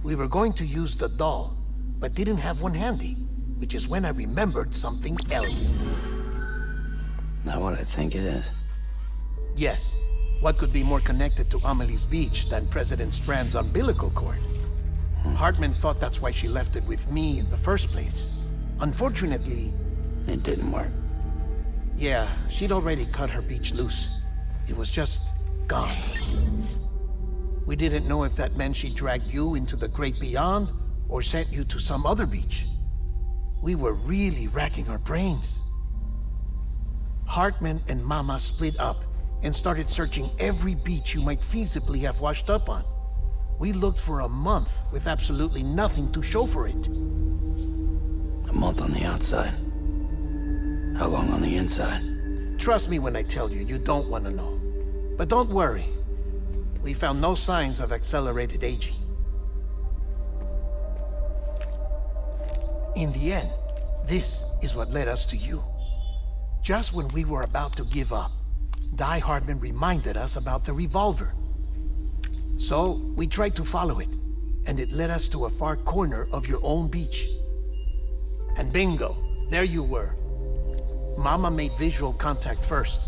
We were going to use the doll, but didn't have one handy, which is when I remembered something else. Not what I think it is. Yes. What could be more connected to Amelie's beach than President Strand's umbilical cord? Hartman thought that's why she left it with me in the first place. Unfortunately... It didn't work. Yeah, she'd already cut her beach loose. It was just gone. We didn't know if that meant she dragged you into the great beyond or sent you to some other beach. We were really racking our brains. Hartman and Mama split up and started searching every beach you might feasibly have washed up on. We looked for a month with absolutely nothing to show for it. A month on the outside. How long on the inside? Trust me when I tell you, you don't want to know. But don't worry. We found no signs of accelerated aging. In the end, this is what led us to you. Just when we were about to give up, Die Hartman reminded us about the revolver. So, we tried to follow it, and it led us to a far corner of your own beach. And bingo, there you were. Mama made visual contact first.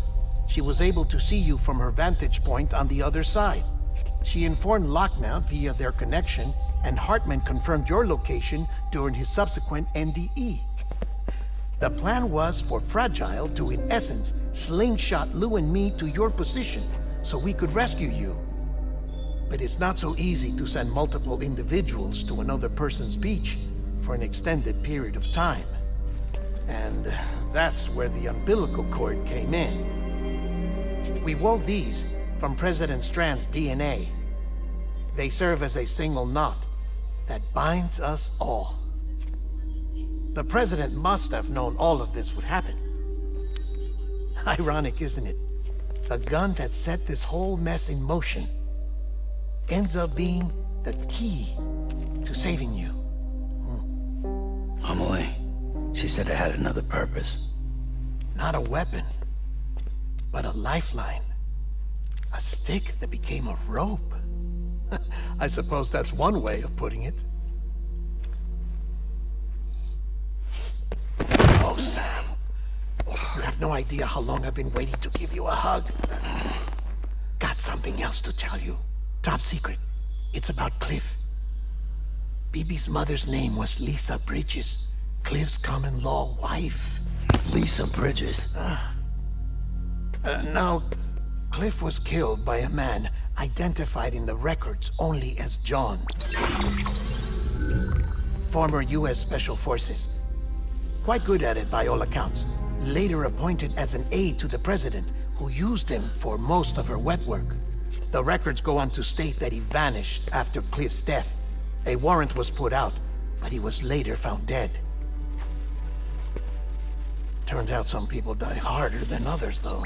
She was able to see you from her vantage point on the other side. She informed Lochna via their connection, and Hartman confirmed your location during his subsequent NDE. The plan was for Fragile to, in essence, slingshot Lou and me to your position so we could rescue you. But it's not so easy to send multiple individuals to another person's beach for an extended period of time. And that's where the umbilical cord came in. We wove these from President Strand's DNA. They serve as a single knot that binds us all. The President must have known all of this would happen. Ironic, isn't it? The gun that set this whole mess in motion ends up being the key to saving you. Amelie, she said it had another purpose. Not a weapon, but a lifeline. A stick that became a rope. I suppose that's one way of putting it. Oh, Sam. You have no idea how long I've been waiting to give you a hug. Got something else to tell you. Top secret. It's about Cliff. Bibi's mother's name was Lisa Bridges, Cliff's common-law wife. Lisa Bridges? Now, Cliff was killed by a man identified in the records only as John. Former U.S. Special Forces. Quite good at it by all accounts. Later appointed as an aide to the president, who used him for most of her wet work. The records go on to state that he vanished after Cliff's death. A warrant was put out, but he was later found dead. Turned out some people die harder than others, though.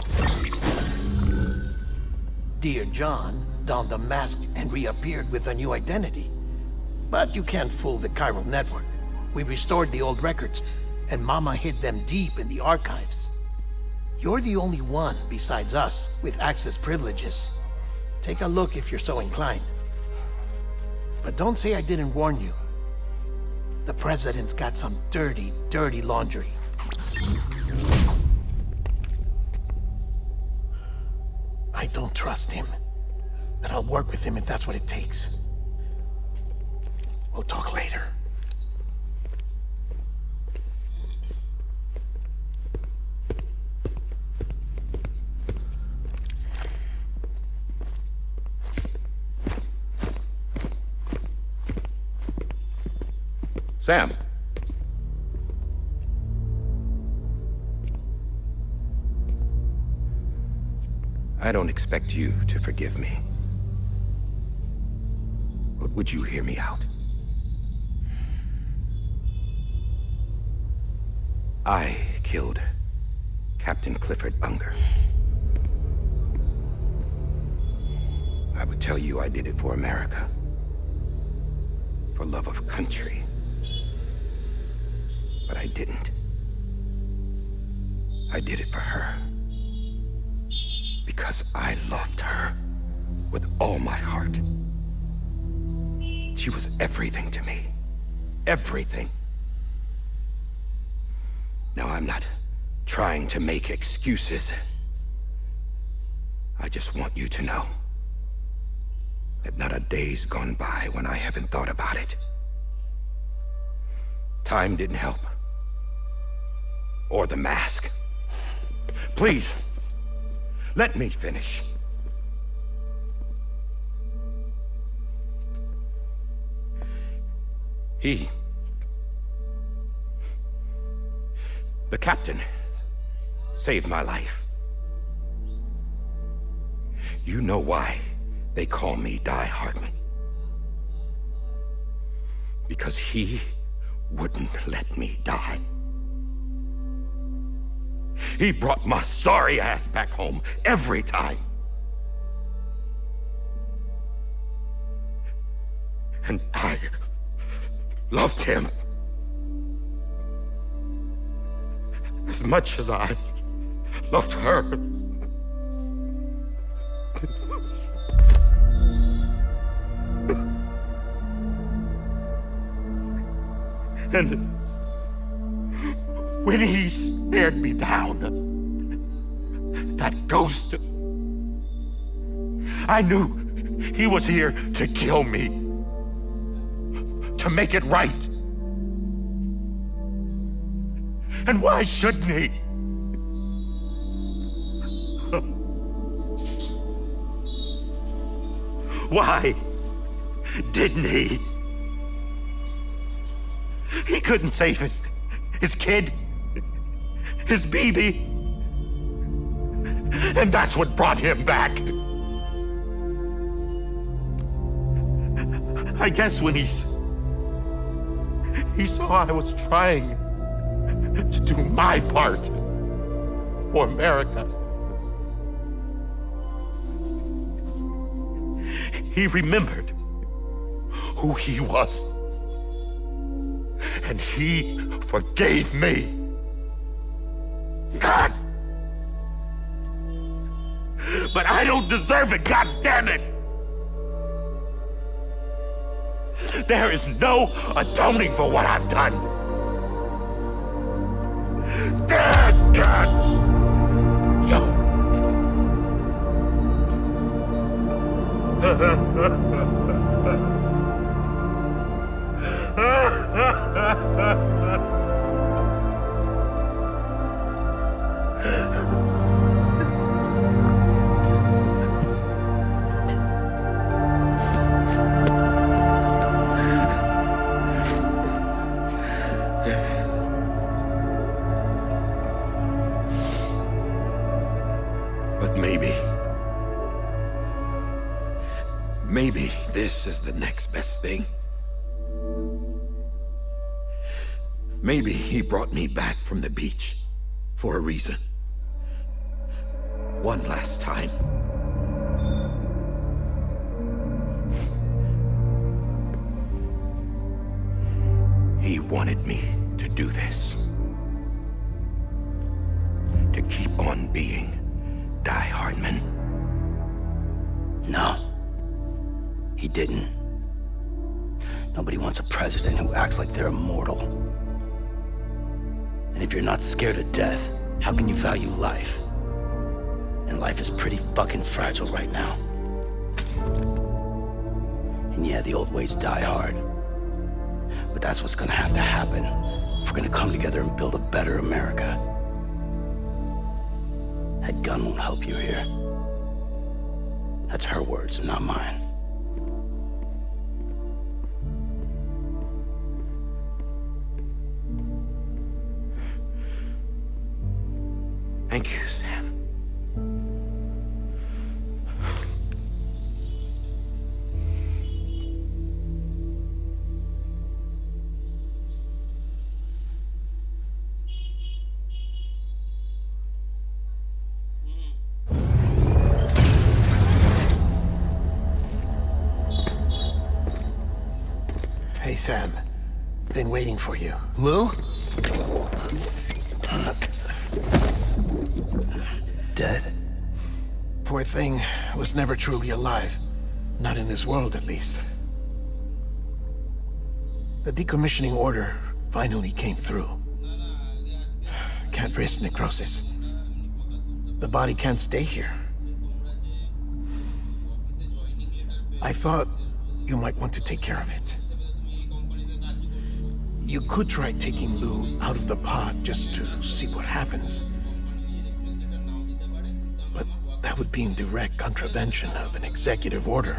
Dear John donned a mask and reappeared with a new identity. But you can't fool the chiral network. We restored the old records, and Mama hid them deep in the archives. You're the only one besides us with access privileges. Take a look if you're so inclined. But don't say I didn't warn you. The president's got some dirty, dirty laundry. I don't trust him, but I'll work with him if that's what it takes. We'll talk later. Sam. I don't expect you to forgive me. But would you hear me out? I killed Captain Clifford Unger. I would tell you I did it for America. For love of country. But I didn't. I did it for her. Because I loved her with all my heart. She was everything to me. Everything. Now, I'm not trying to make excuses. I just want you to know that not a day's gone by when I haven't thought about it. Time didn't help. Or the mask. Please, let me finish. The captain, saved my life. You know why they call me Die Hartman. Because he wouldn't let me die. He brought my sorry ass back home every time. And I loved him as much as I loved her. And when he stared me down, that ghost, I knew he was here to kill me, to make it right. And why shouldn't he? Why didn't he? He couldn't save his kid, his baby. And that's what brought him back. I guess when he saw I was trying to do my part for America, he remembered who he was. And he forgave me. God! But I don't deserve it, God damn it! There is no atoning for what I've done. Dad, God! But maybe this is the next best thing. Maybe he brought me back from the beach for a reason. One last time. He wanted me to do this. To keep on being Die Hardman. No. He didn't. Nobody wants a president who acts like they're immortal. And if you're not scared of death, how can you value life? And life is pretty fucking fragile right now. And yeah, the old ways die hard. But that's what's gonna have to happen if we're gonna come together and build a better America. That gun won't help you here. That's her words, not mine. Thank you, Sam. Hey, Sam. Been waiting for you. Lou? Dead? Poor thing was never truly alive. Not in this world, at least. The decommissioning order finally came through. Can't risk necrosis. The body can't stay here. I thought you might want to take care of it. You could try taking Lou out of the pod just to see what happens. But that would be in direct contravention of an executive order.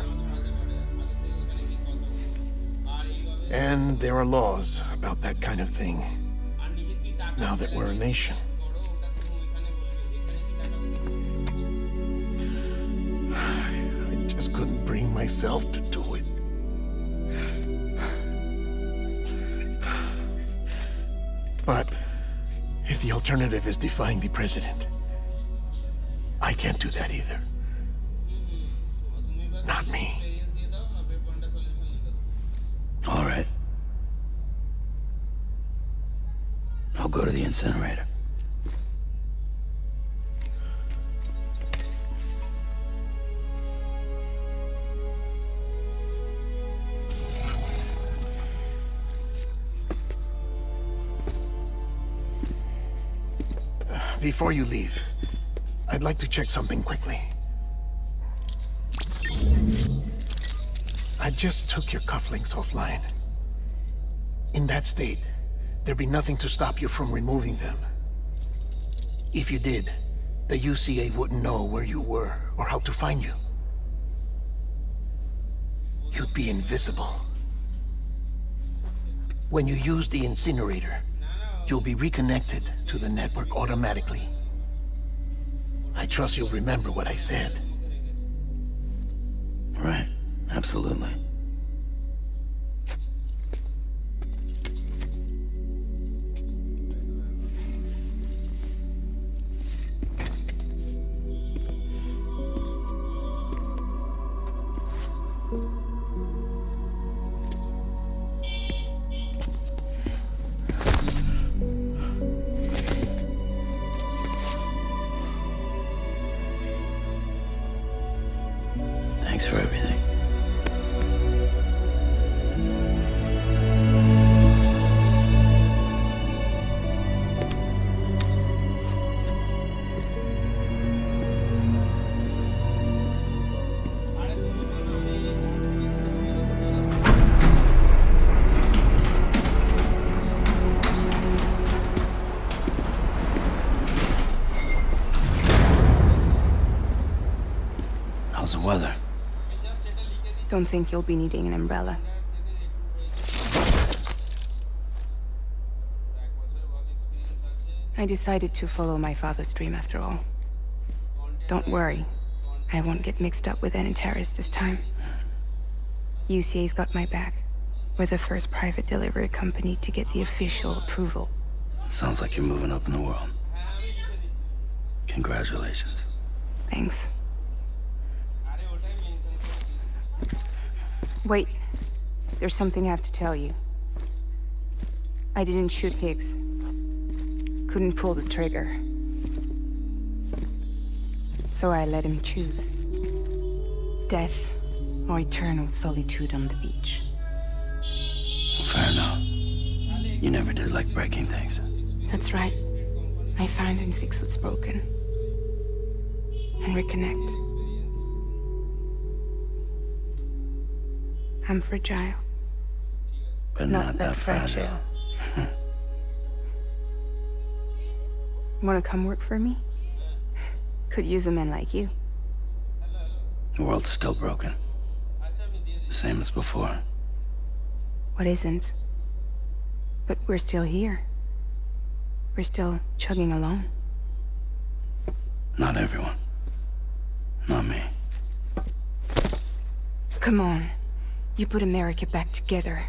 And there are laws about that kind of thing, now that we're a nation. I just couldn't bring myself to do it. But if the alternative is defying the president, I can't do that either. Not me. All right. I'll go to the incinerator. Before you leave, I'd like to check something quickly. I just took your cufflinks offline. In that state, there'd be nothing to stop you from removing them. If you did, the UCA wouldn't know where you were or how to find you. You'd be invisible. When you use the incinerator, you'll be reconnected to the network automatically. I trust you'll remember what I said. Right. Absolutely. Thanks for everything. How's the weather? Don't think you'll be needing an umbrella. I decided to follow my father's dream after all. Don't worry, I won't get mixed up with any terrorists this time. UCA's got my back. We're the first private delivery company to get the official approval. Sounds like you're moving up in the world. Congratulations. Thanks. Wait, there's something I have to tell you. I didn't shoot Higgs. Couldn't pull the trigger. So I let him choose. Death or eternal solitude on the beach. Fair enough. You never did like breaking things. That's right. I find and fix what's broken. And reconnect. I'm fragile. But not that fragile. Wanna come work for me? Could use a man like you. The world's still broken. Same as before. What isn't? But we're still here. We're still chugging along. Not everyone. Not me. Come on. You put America back together,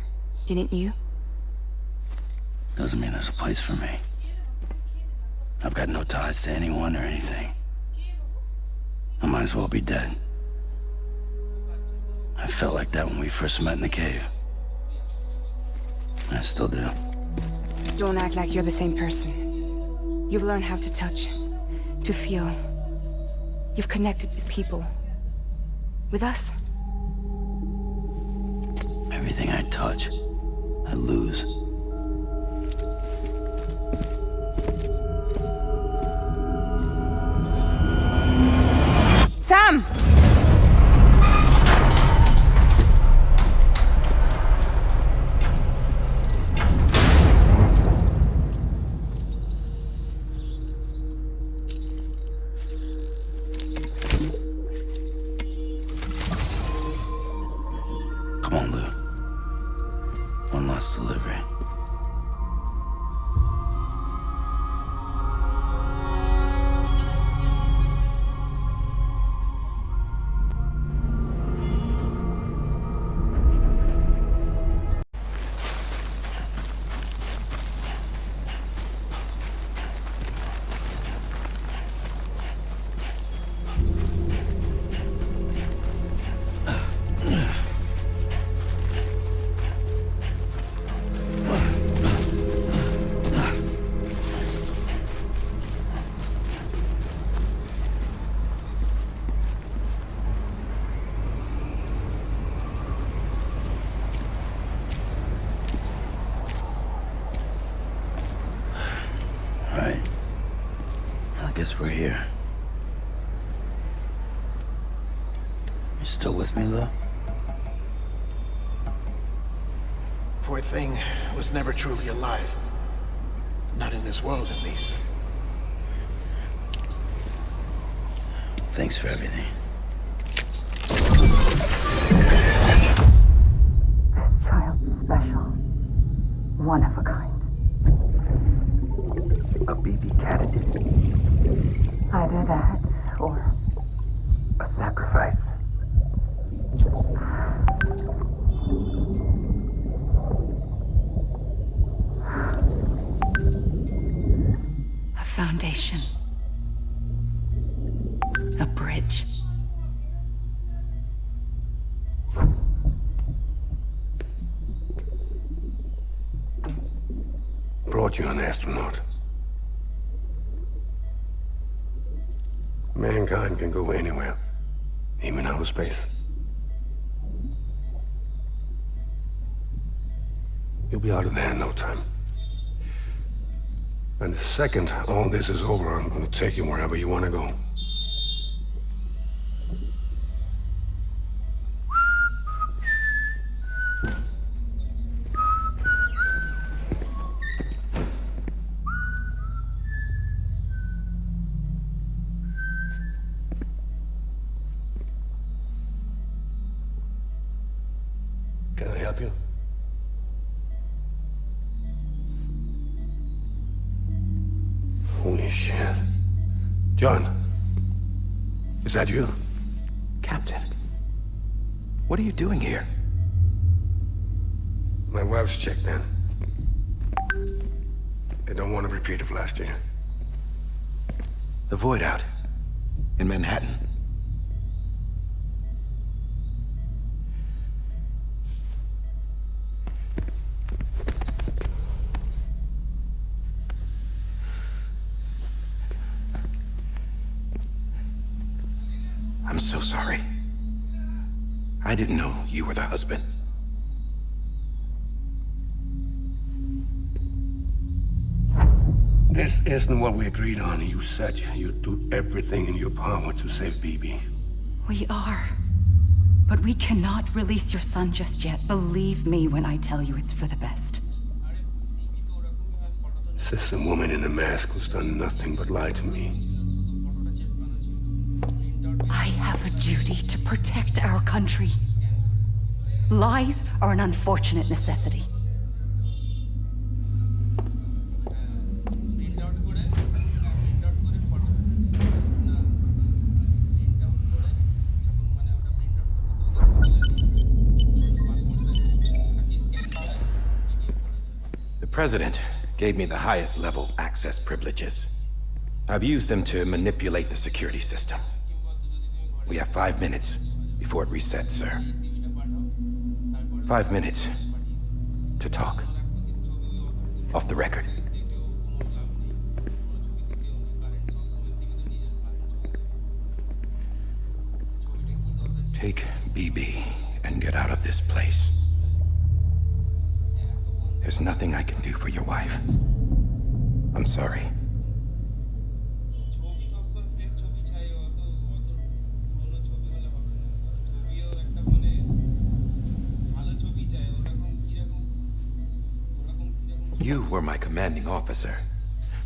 didn't you? Doesn't mean there's a place for me. I've got no ties to anyone or anything. I might as well be dead. I felt like that when we first met in the cave. I still do. Don't act like you're the same person. You've learned how to touch, to feel. You've connected with people. With us. Everything I touch, I lose. Sam! Come on, Lou. One last delivery. guess we're here. You still with me, though? Poor thing was never truly alive. Not in this world, at least. Thanks for everything. This child's special. One of a kind. A BB candidate. Either that, or A sacrifice. A foundation. A bridge. Brought you an astronaut. Mankind can go anywhere, even outer space. You'll be out of there in no time. And the second all this is over, I'm gonna take you wherever you wanna go. Can I help you? Holy shit. John, is that you? Captain, what are you doing here? My wife's checked in. They don't want a repeat of last year. The Void Out in Manhattan. I'm so sorry. I didn't know you were the husband. This isn't what we agreed on. You said you'd do everything in your power to save BB. We are. But we cannot release your son just yet. Believe me when I tell you it's for the best. This is a woman in a mask who's done nothing but lie to me. I have a duty to protect our country. Lies are an unfortunate necessity. The President gave me the highest level access privileges. I've used them to manipulate the security system. We have 5 minutes before it resets, sir. 5 minutes to talk. Off the record. Take BB and get out of this place. There's nothing I can do for your wife. I'm sorry. You were my commanding officer,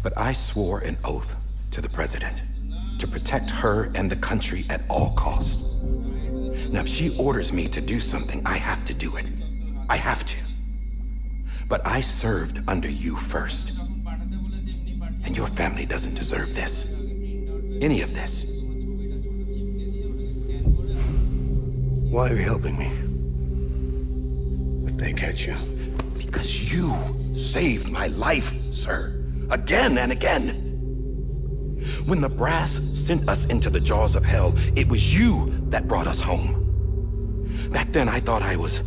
but I swore an oath to the President to protect her and the country at all costs. Now, if she orders me to do something, I have to do it. I have to. But I served under you first. And your family doesn't deserve this. Any of this. Why are you helping me? If they catch you. Because you saved my life, sir. Again and again. When the brass sent us into the jaws of hell, it was you that brought us home. Back then, I thought I was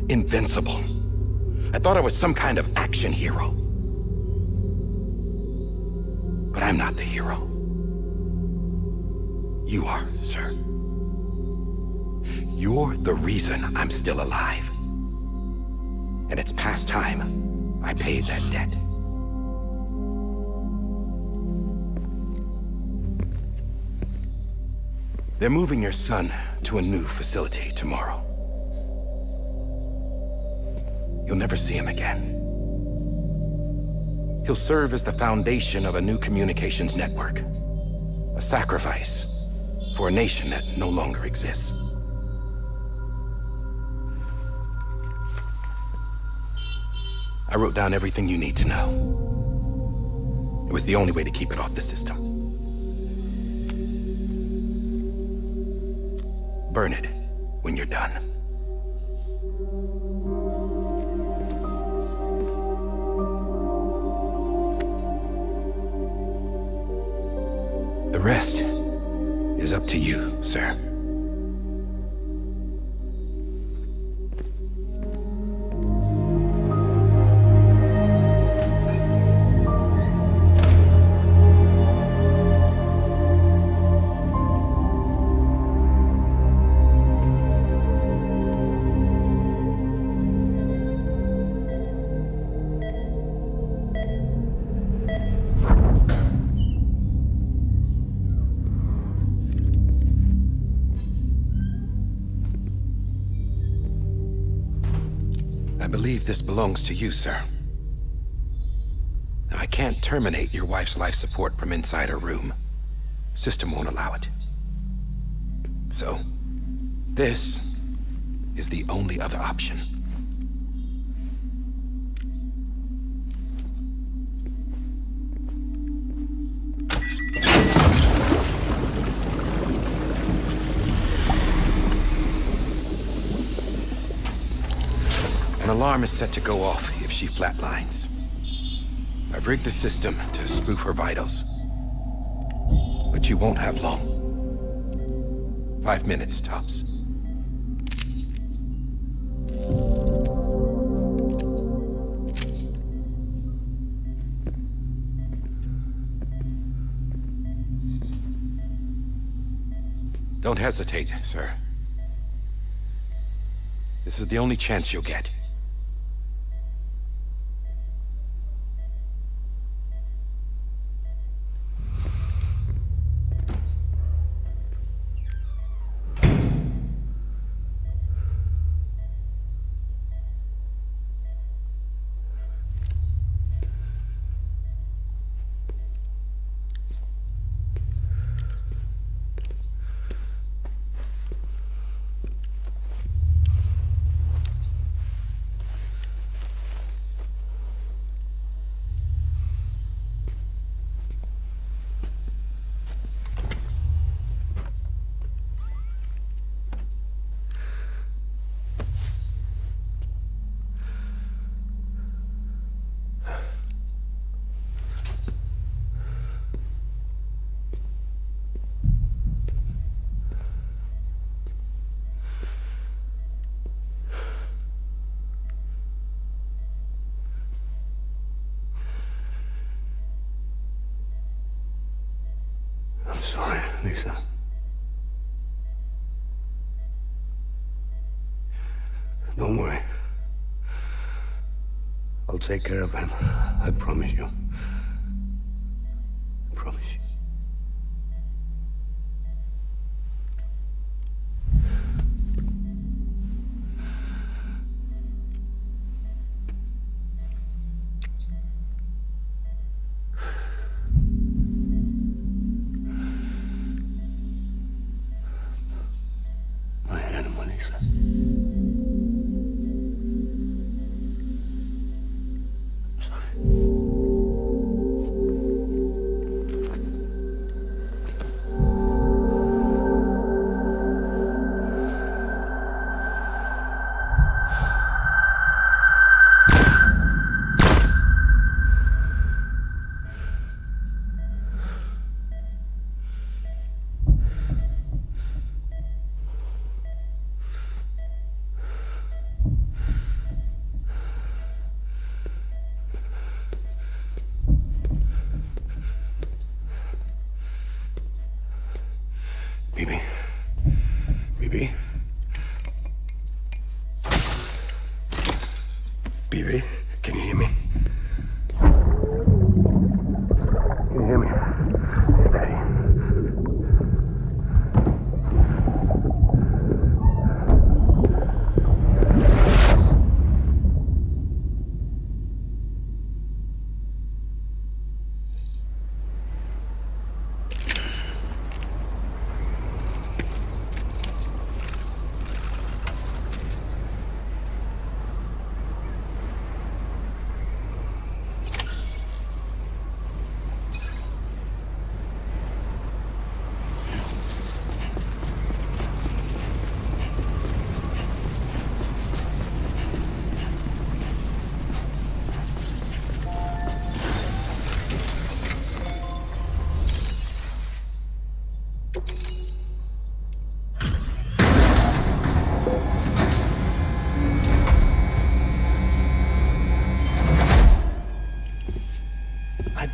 invincible. I thought I was some kind of action hero. But I'm not the hero. You are, sir. You're the reason I'm still alive. And it's past time I paid that debt. They're moving your son to a new facility tomorrow. You'll never see him again. He'll serve as the foundation of a new communications network. A sacrifice for a nation that no longer exists. I wrote down everything you need to know. It was the only way to keep it off the system. Burn it when you're done. The rest is up to you, sir. I believe this belongs to you, sir. Now, I can't terminate your wife's life support from inside her room. System won't allow it. So, this is the only other option. An alarm is set to go off if she flatlines. I've rigged the system to spoof her vitals. But you won't have long. 5 minutes, tops. Don't hesitate, sir. This is the only chance you'll get. I'm sorry, Lisa. Don't worry. I'll take care of him. I promise you. I promise you. Bibi. Bibi. Bibi, can you hear me? Can you hear me? Steady.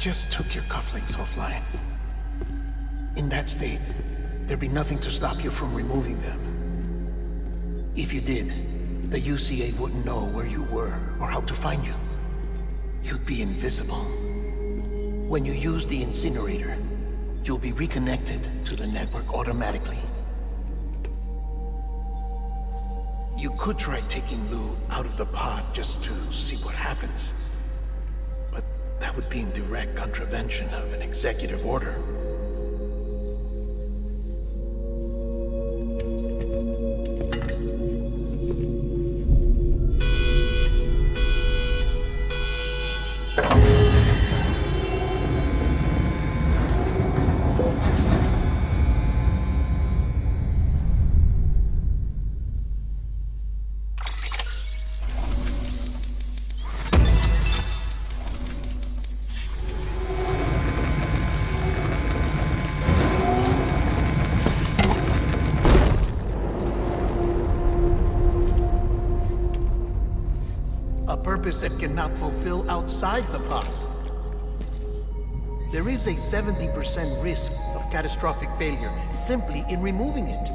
just took your cufflinks offline. In that state, there'd be nothing to stop you from removing them. If you did, the UCA wouldn't know where you were or how to find you. You'd be invisible. When you use the incinerator, you'll be reconnected to the network automatically. You could try taking Lou out of the pod just to see what happens. But that would be in direct contravention of an executive order. That cannot fulfill outside the pod. There is a 70% risk of catastrophic failure simply in removing it.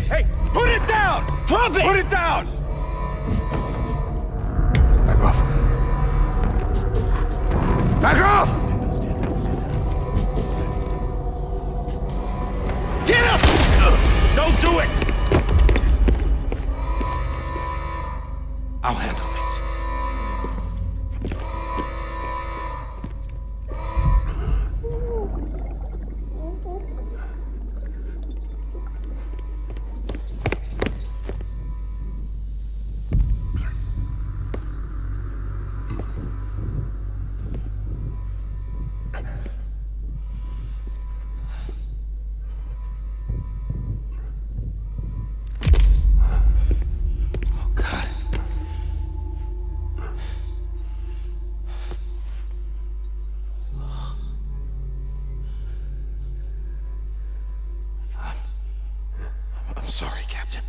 Hey, put it down! Drop it! Put it down! Back off. Back off! Get up! Don't do it! I'll handle this. I'm sorry, Captain.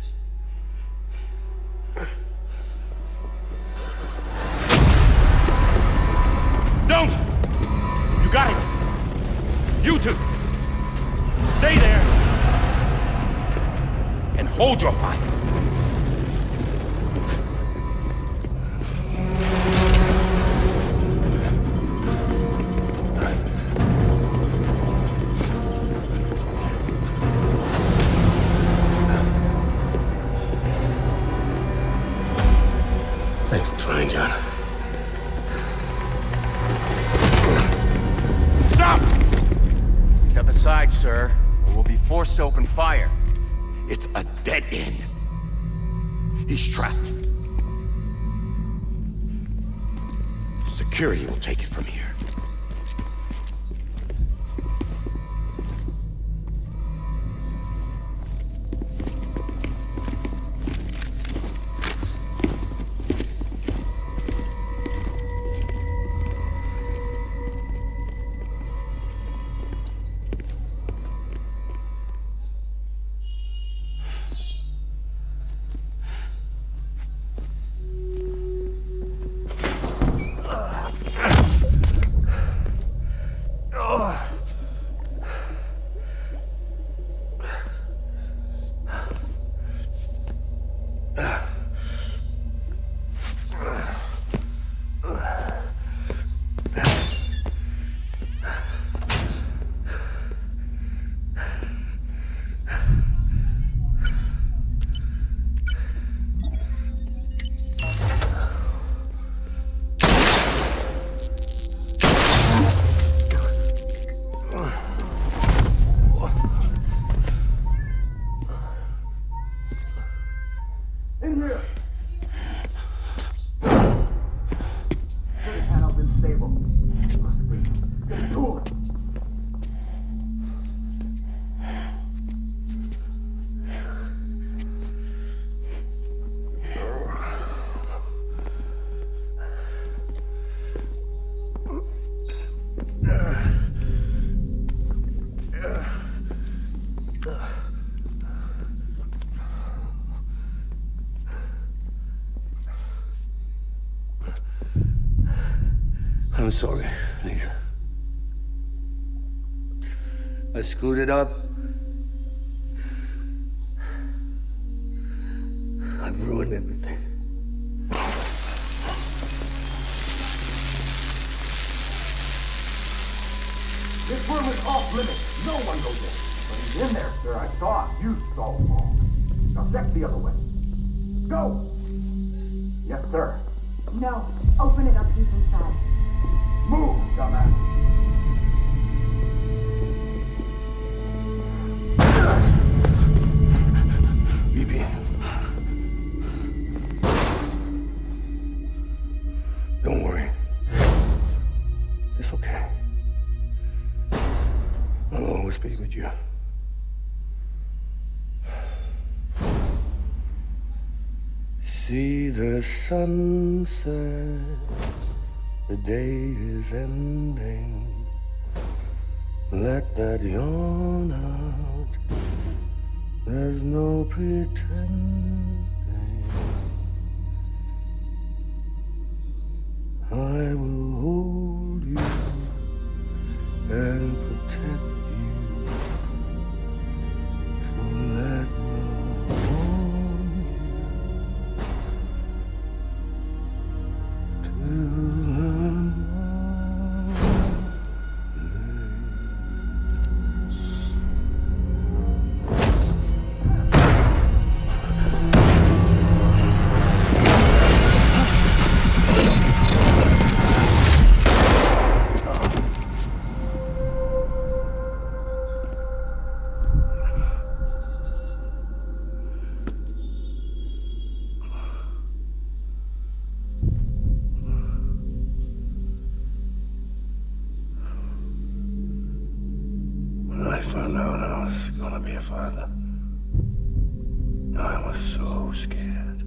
Don't! You got it! You two! Stay there! And hold your fire! Fine, John. Stop! Step aside, sir, or we'll be forced to open fire. It's a dead end. He's trapped. Security will take it from here. I'm sorry, Lisa. I screwed it up. I've ruined everything. This room is off limits. No one goes in. But he's in there, sir. I saw him. You saw him all. Now check the other way. Go! Yes, sir. No. Open it up. He's inside. Move, dumbass. BB. Don't worry. It's okay. I'll always be with you. See the sunset. The day is ending. Let that yawn out. There's no pretending. I will hold you and protect you. So let love warm you till When I found out I was gonna be a father, I was so scared.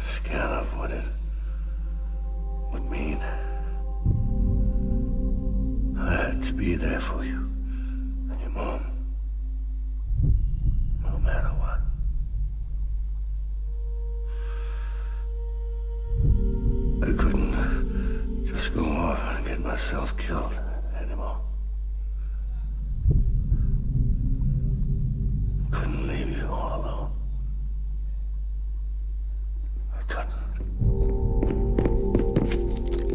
Scared of what it would mean. I had to be there for you and your mom, no matter what. I couldn't just go off and get myself killed anymore. Couldn't leave you all alone. I couldn't.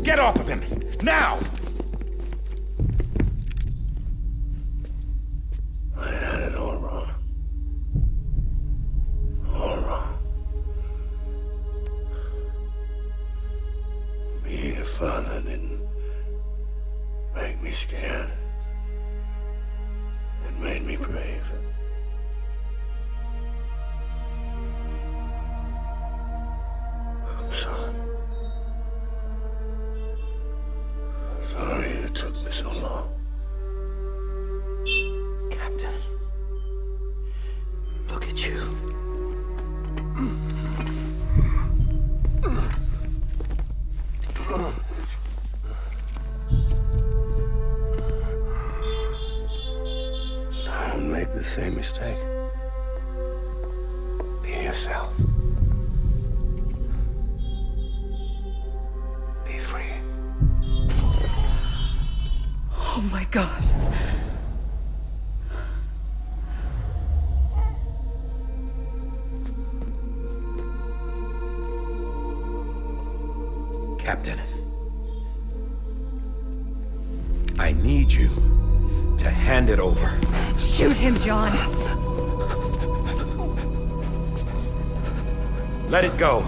Get off of him! Now! I had it all wrong. All wrong. make the same mistake. Be yourself. Be free. Oh my God. Captain, I need you to hand it over. Shoot him, John. Let it go.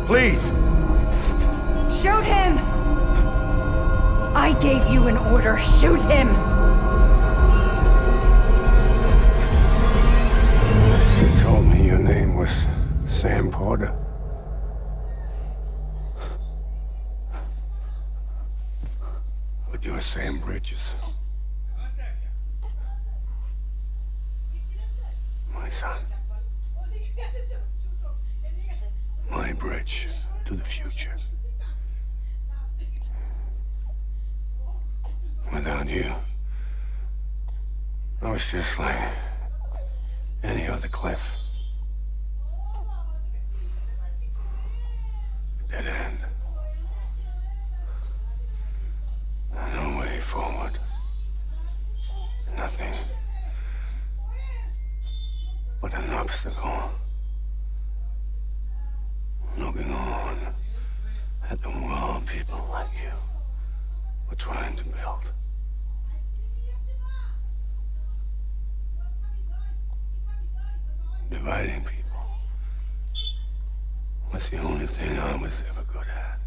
Please. Shoot him! I gave you an order. Shoot him! You told me your name was Sam Porter. But you're Sam Bridges. My son. My bridge to the future. Without you, I was just like any other cliff. Dead end. No way forward. Nothing but an obstacle. Looking on at the world people like you were trying to build. Dividing people was the only thing I was ever good at.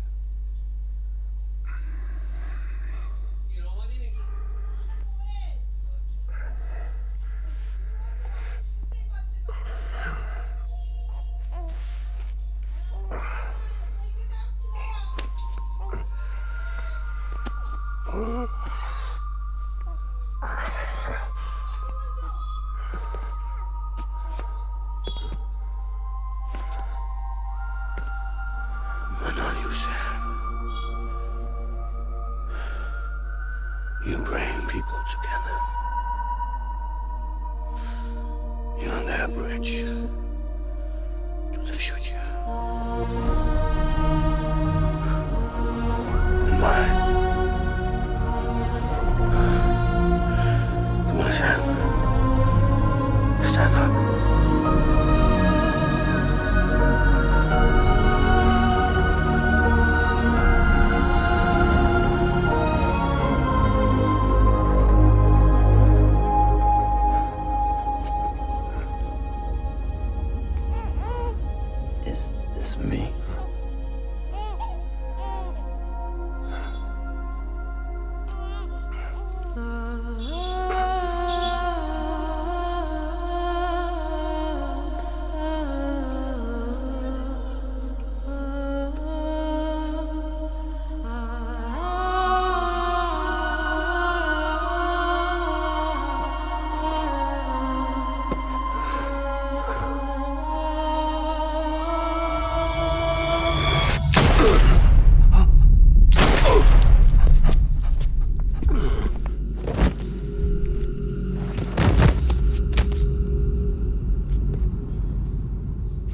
But are you, Sam? You bring people together. You're their bridge to the future. And mine. Come on, Sam. Stand up. Is this me?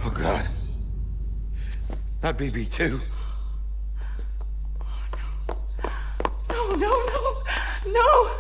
Oh, God. Not BB2. No, no, no, no!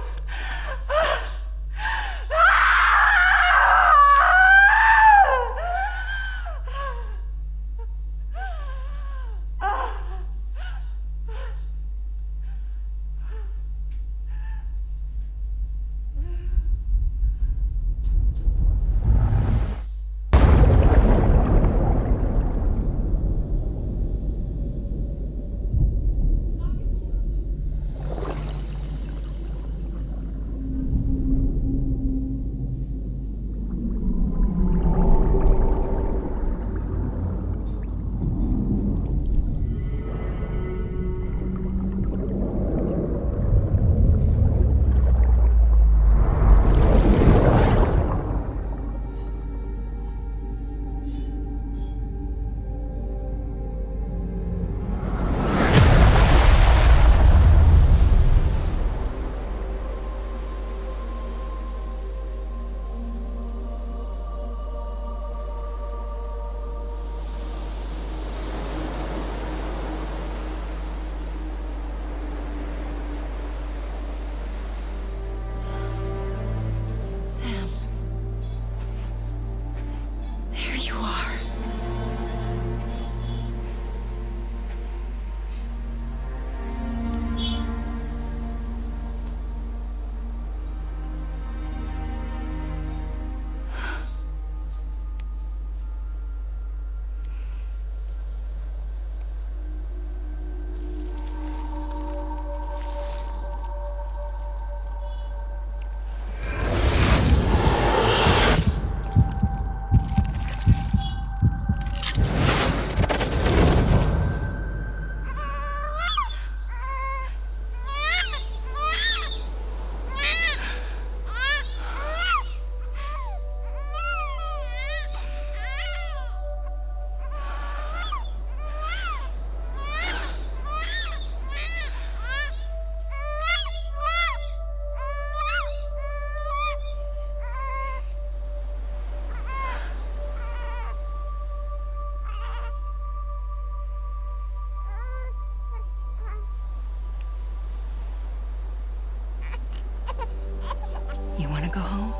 go home?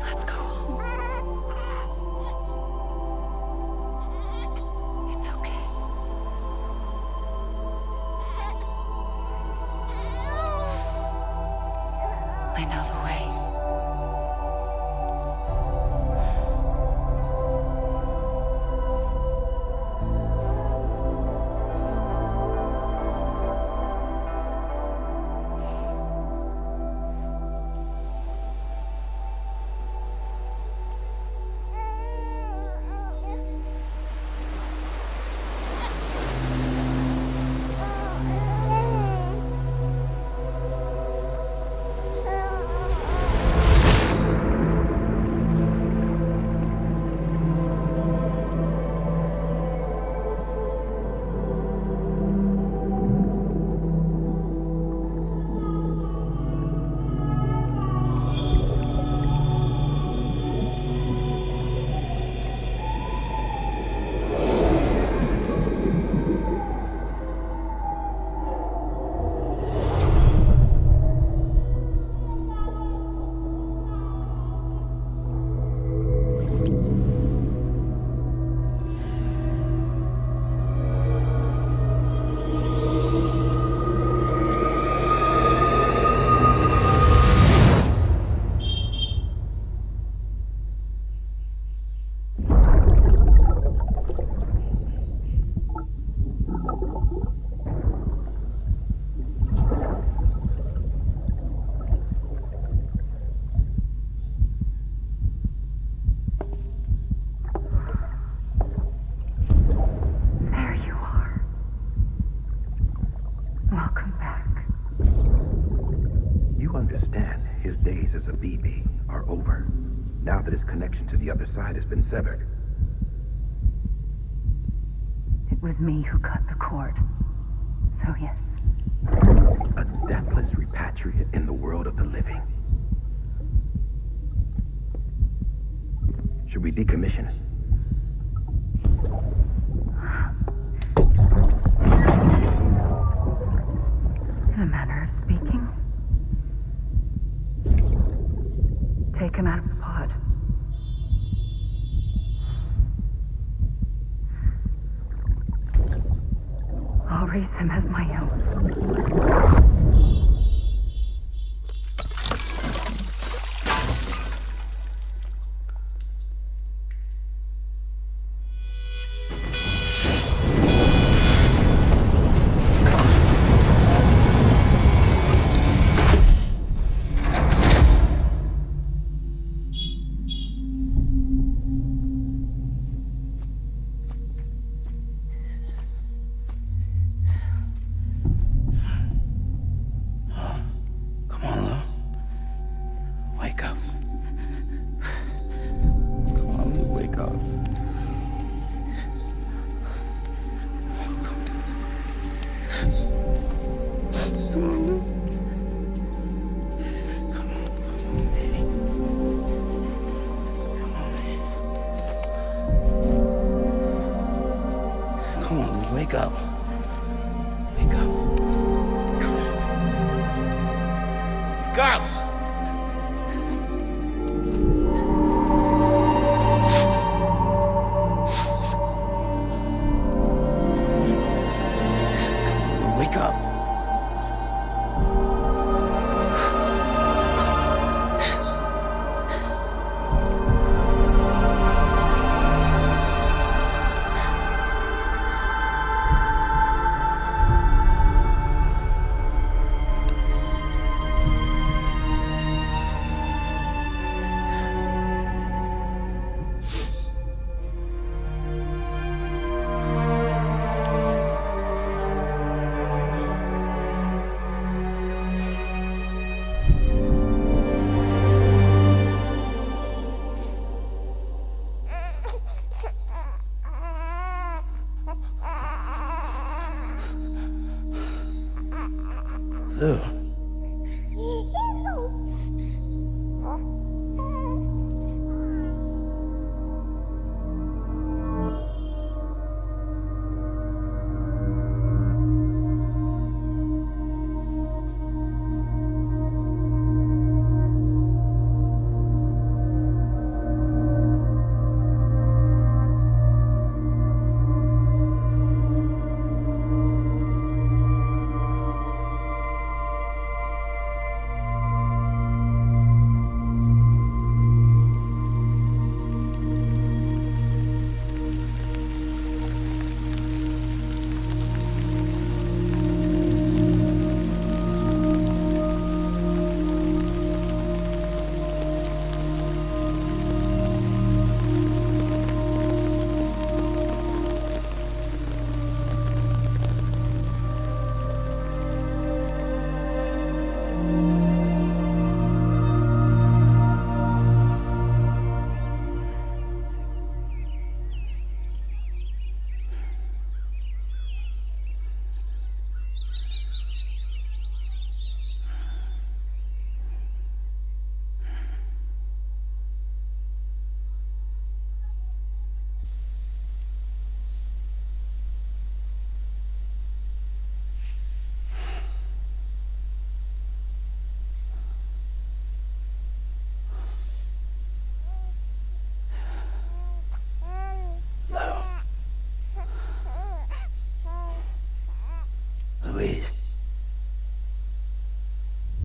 Let's go home. It's okay. I know the way. The other side has been severed. It was me who cut the cord. So yes. A deathless repatriate in the world of the living. Should we decommission? In a manner of speaking. Take him out of the pod. I'll raise him as my own. Wake up. Wake up. Come on. Wake up!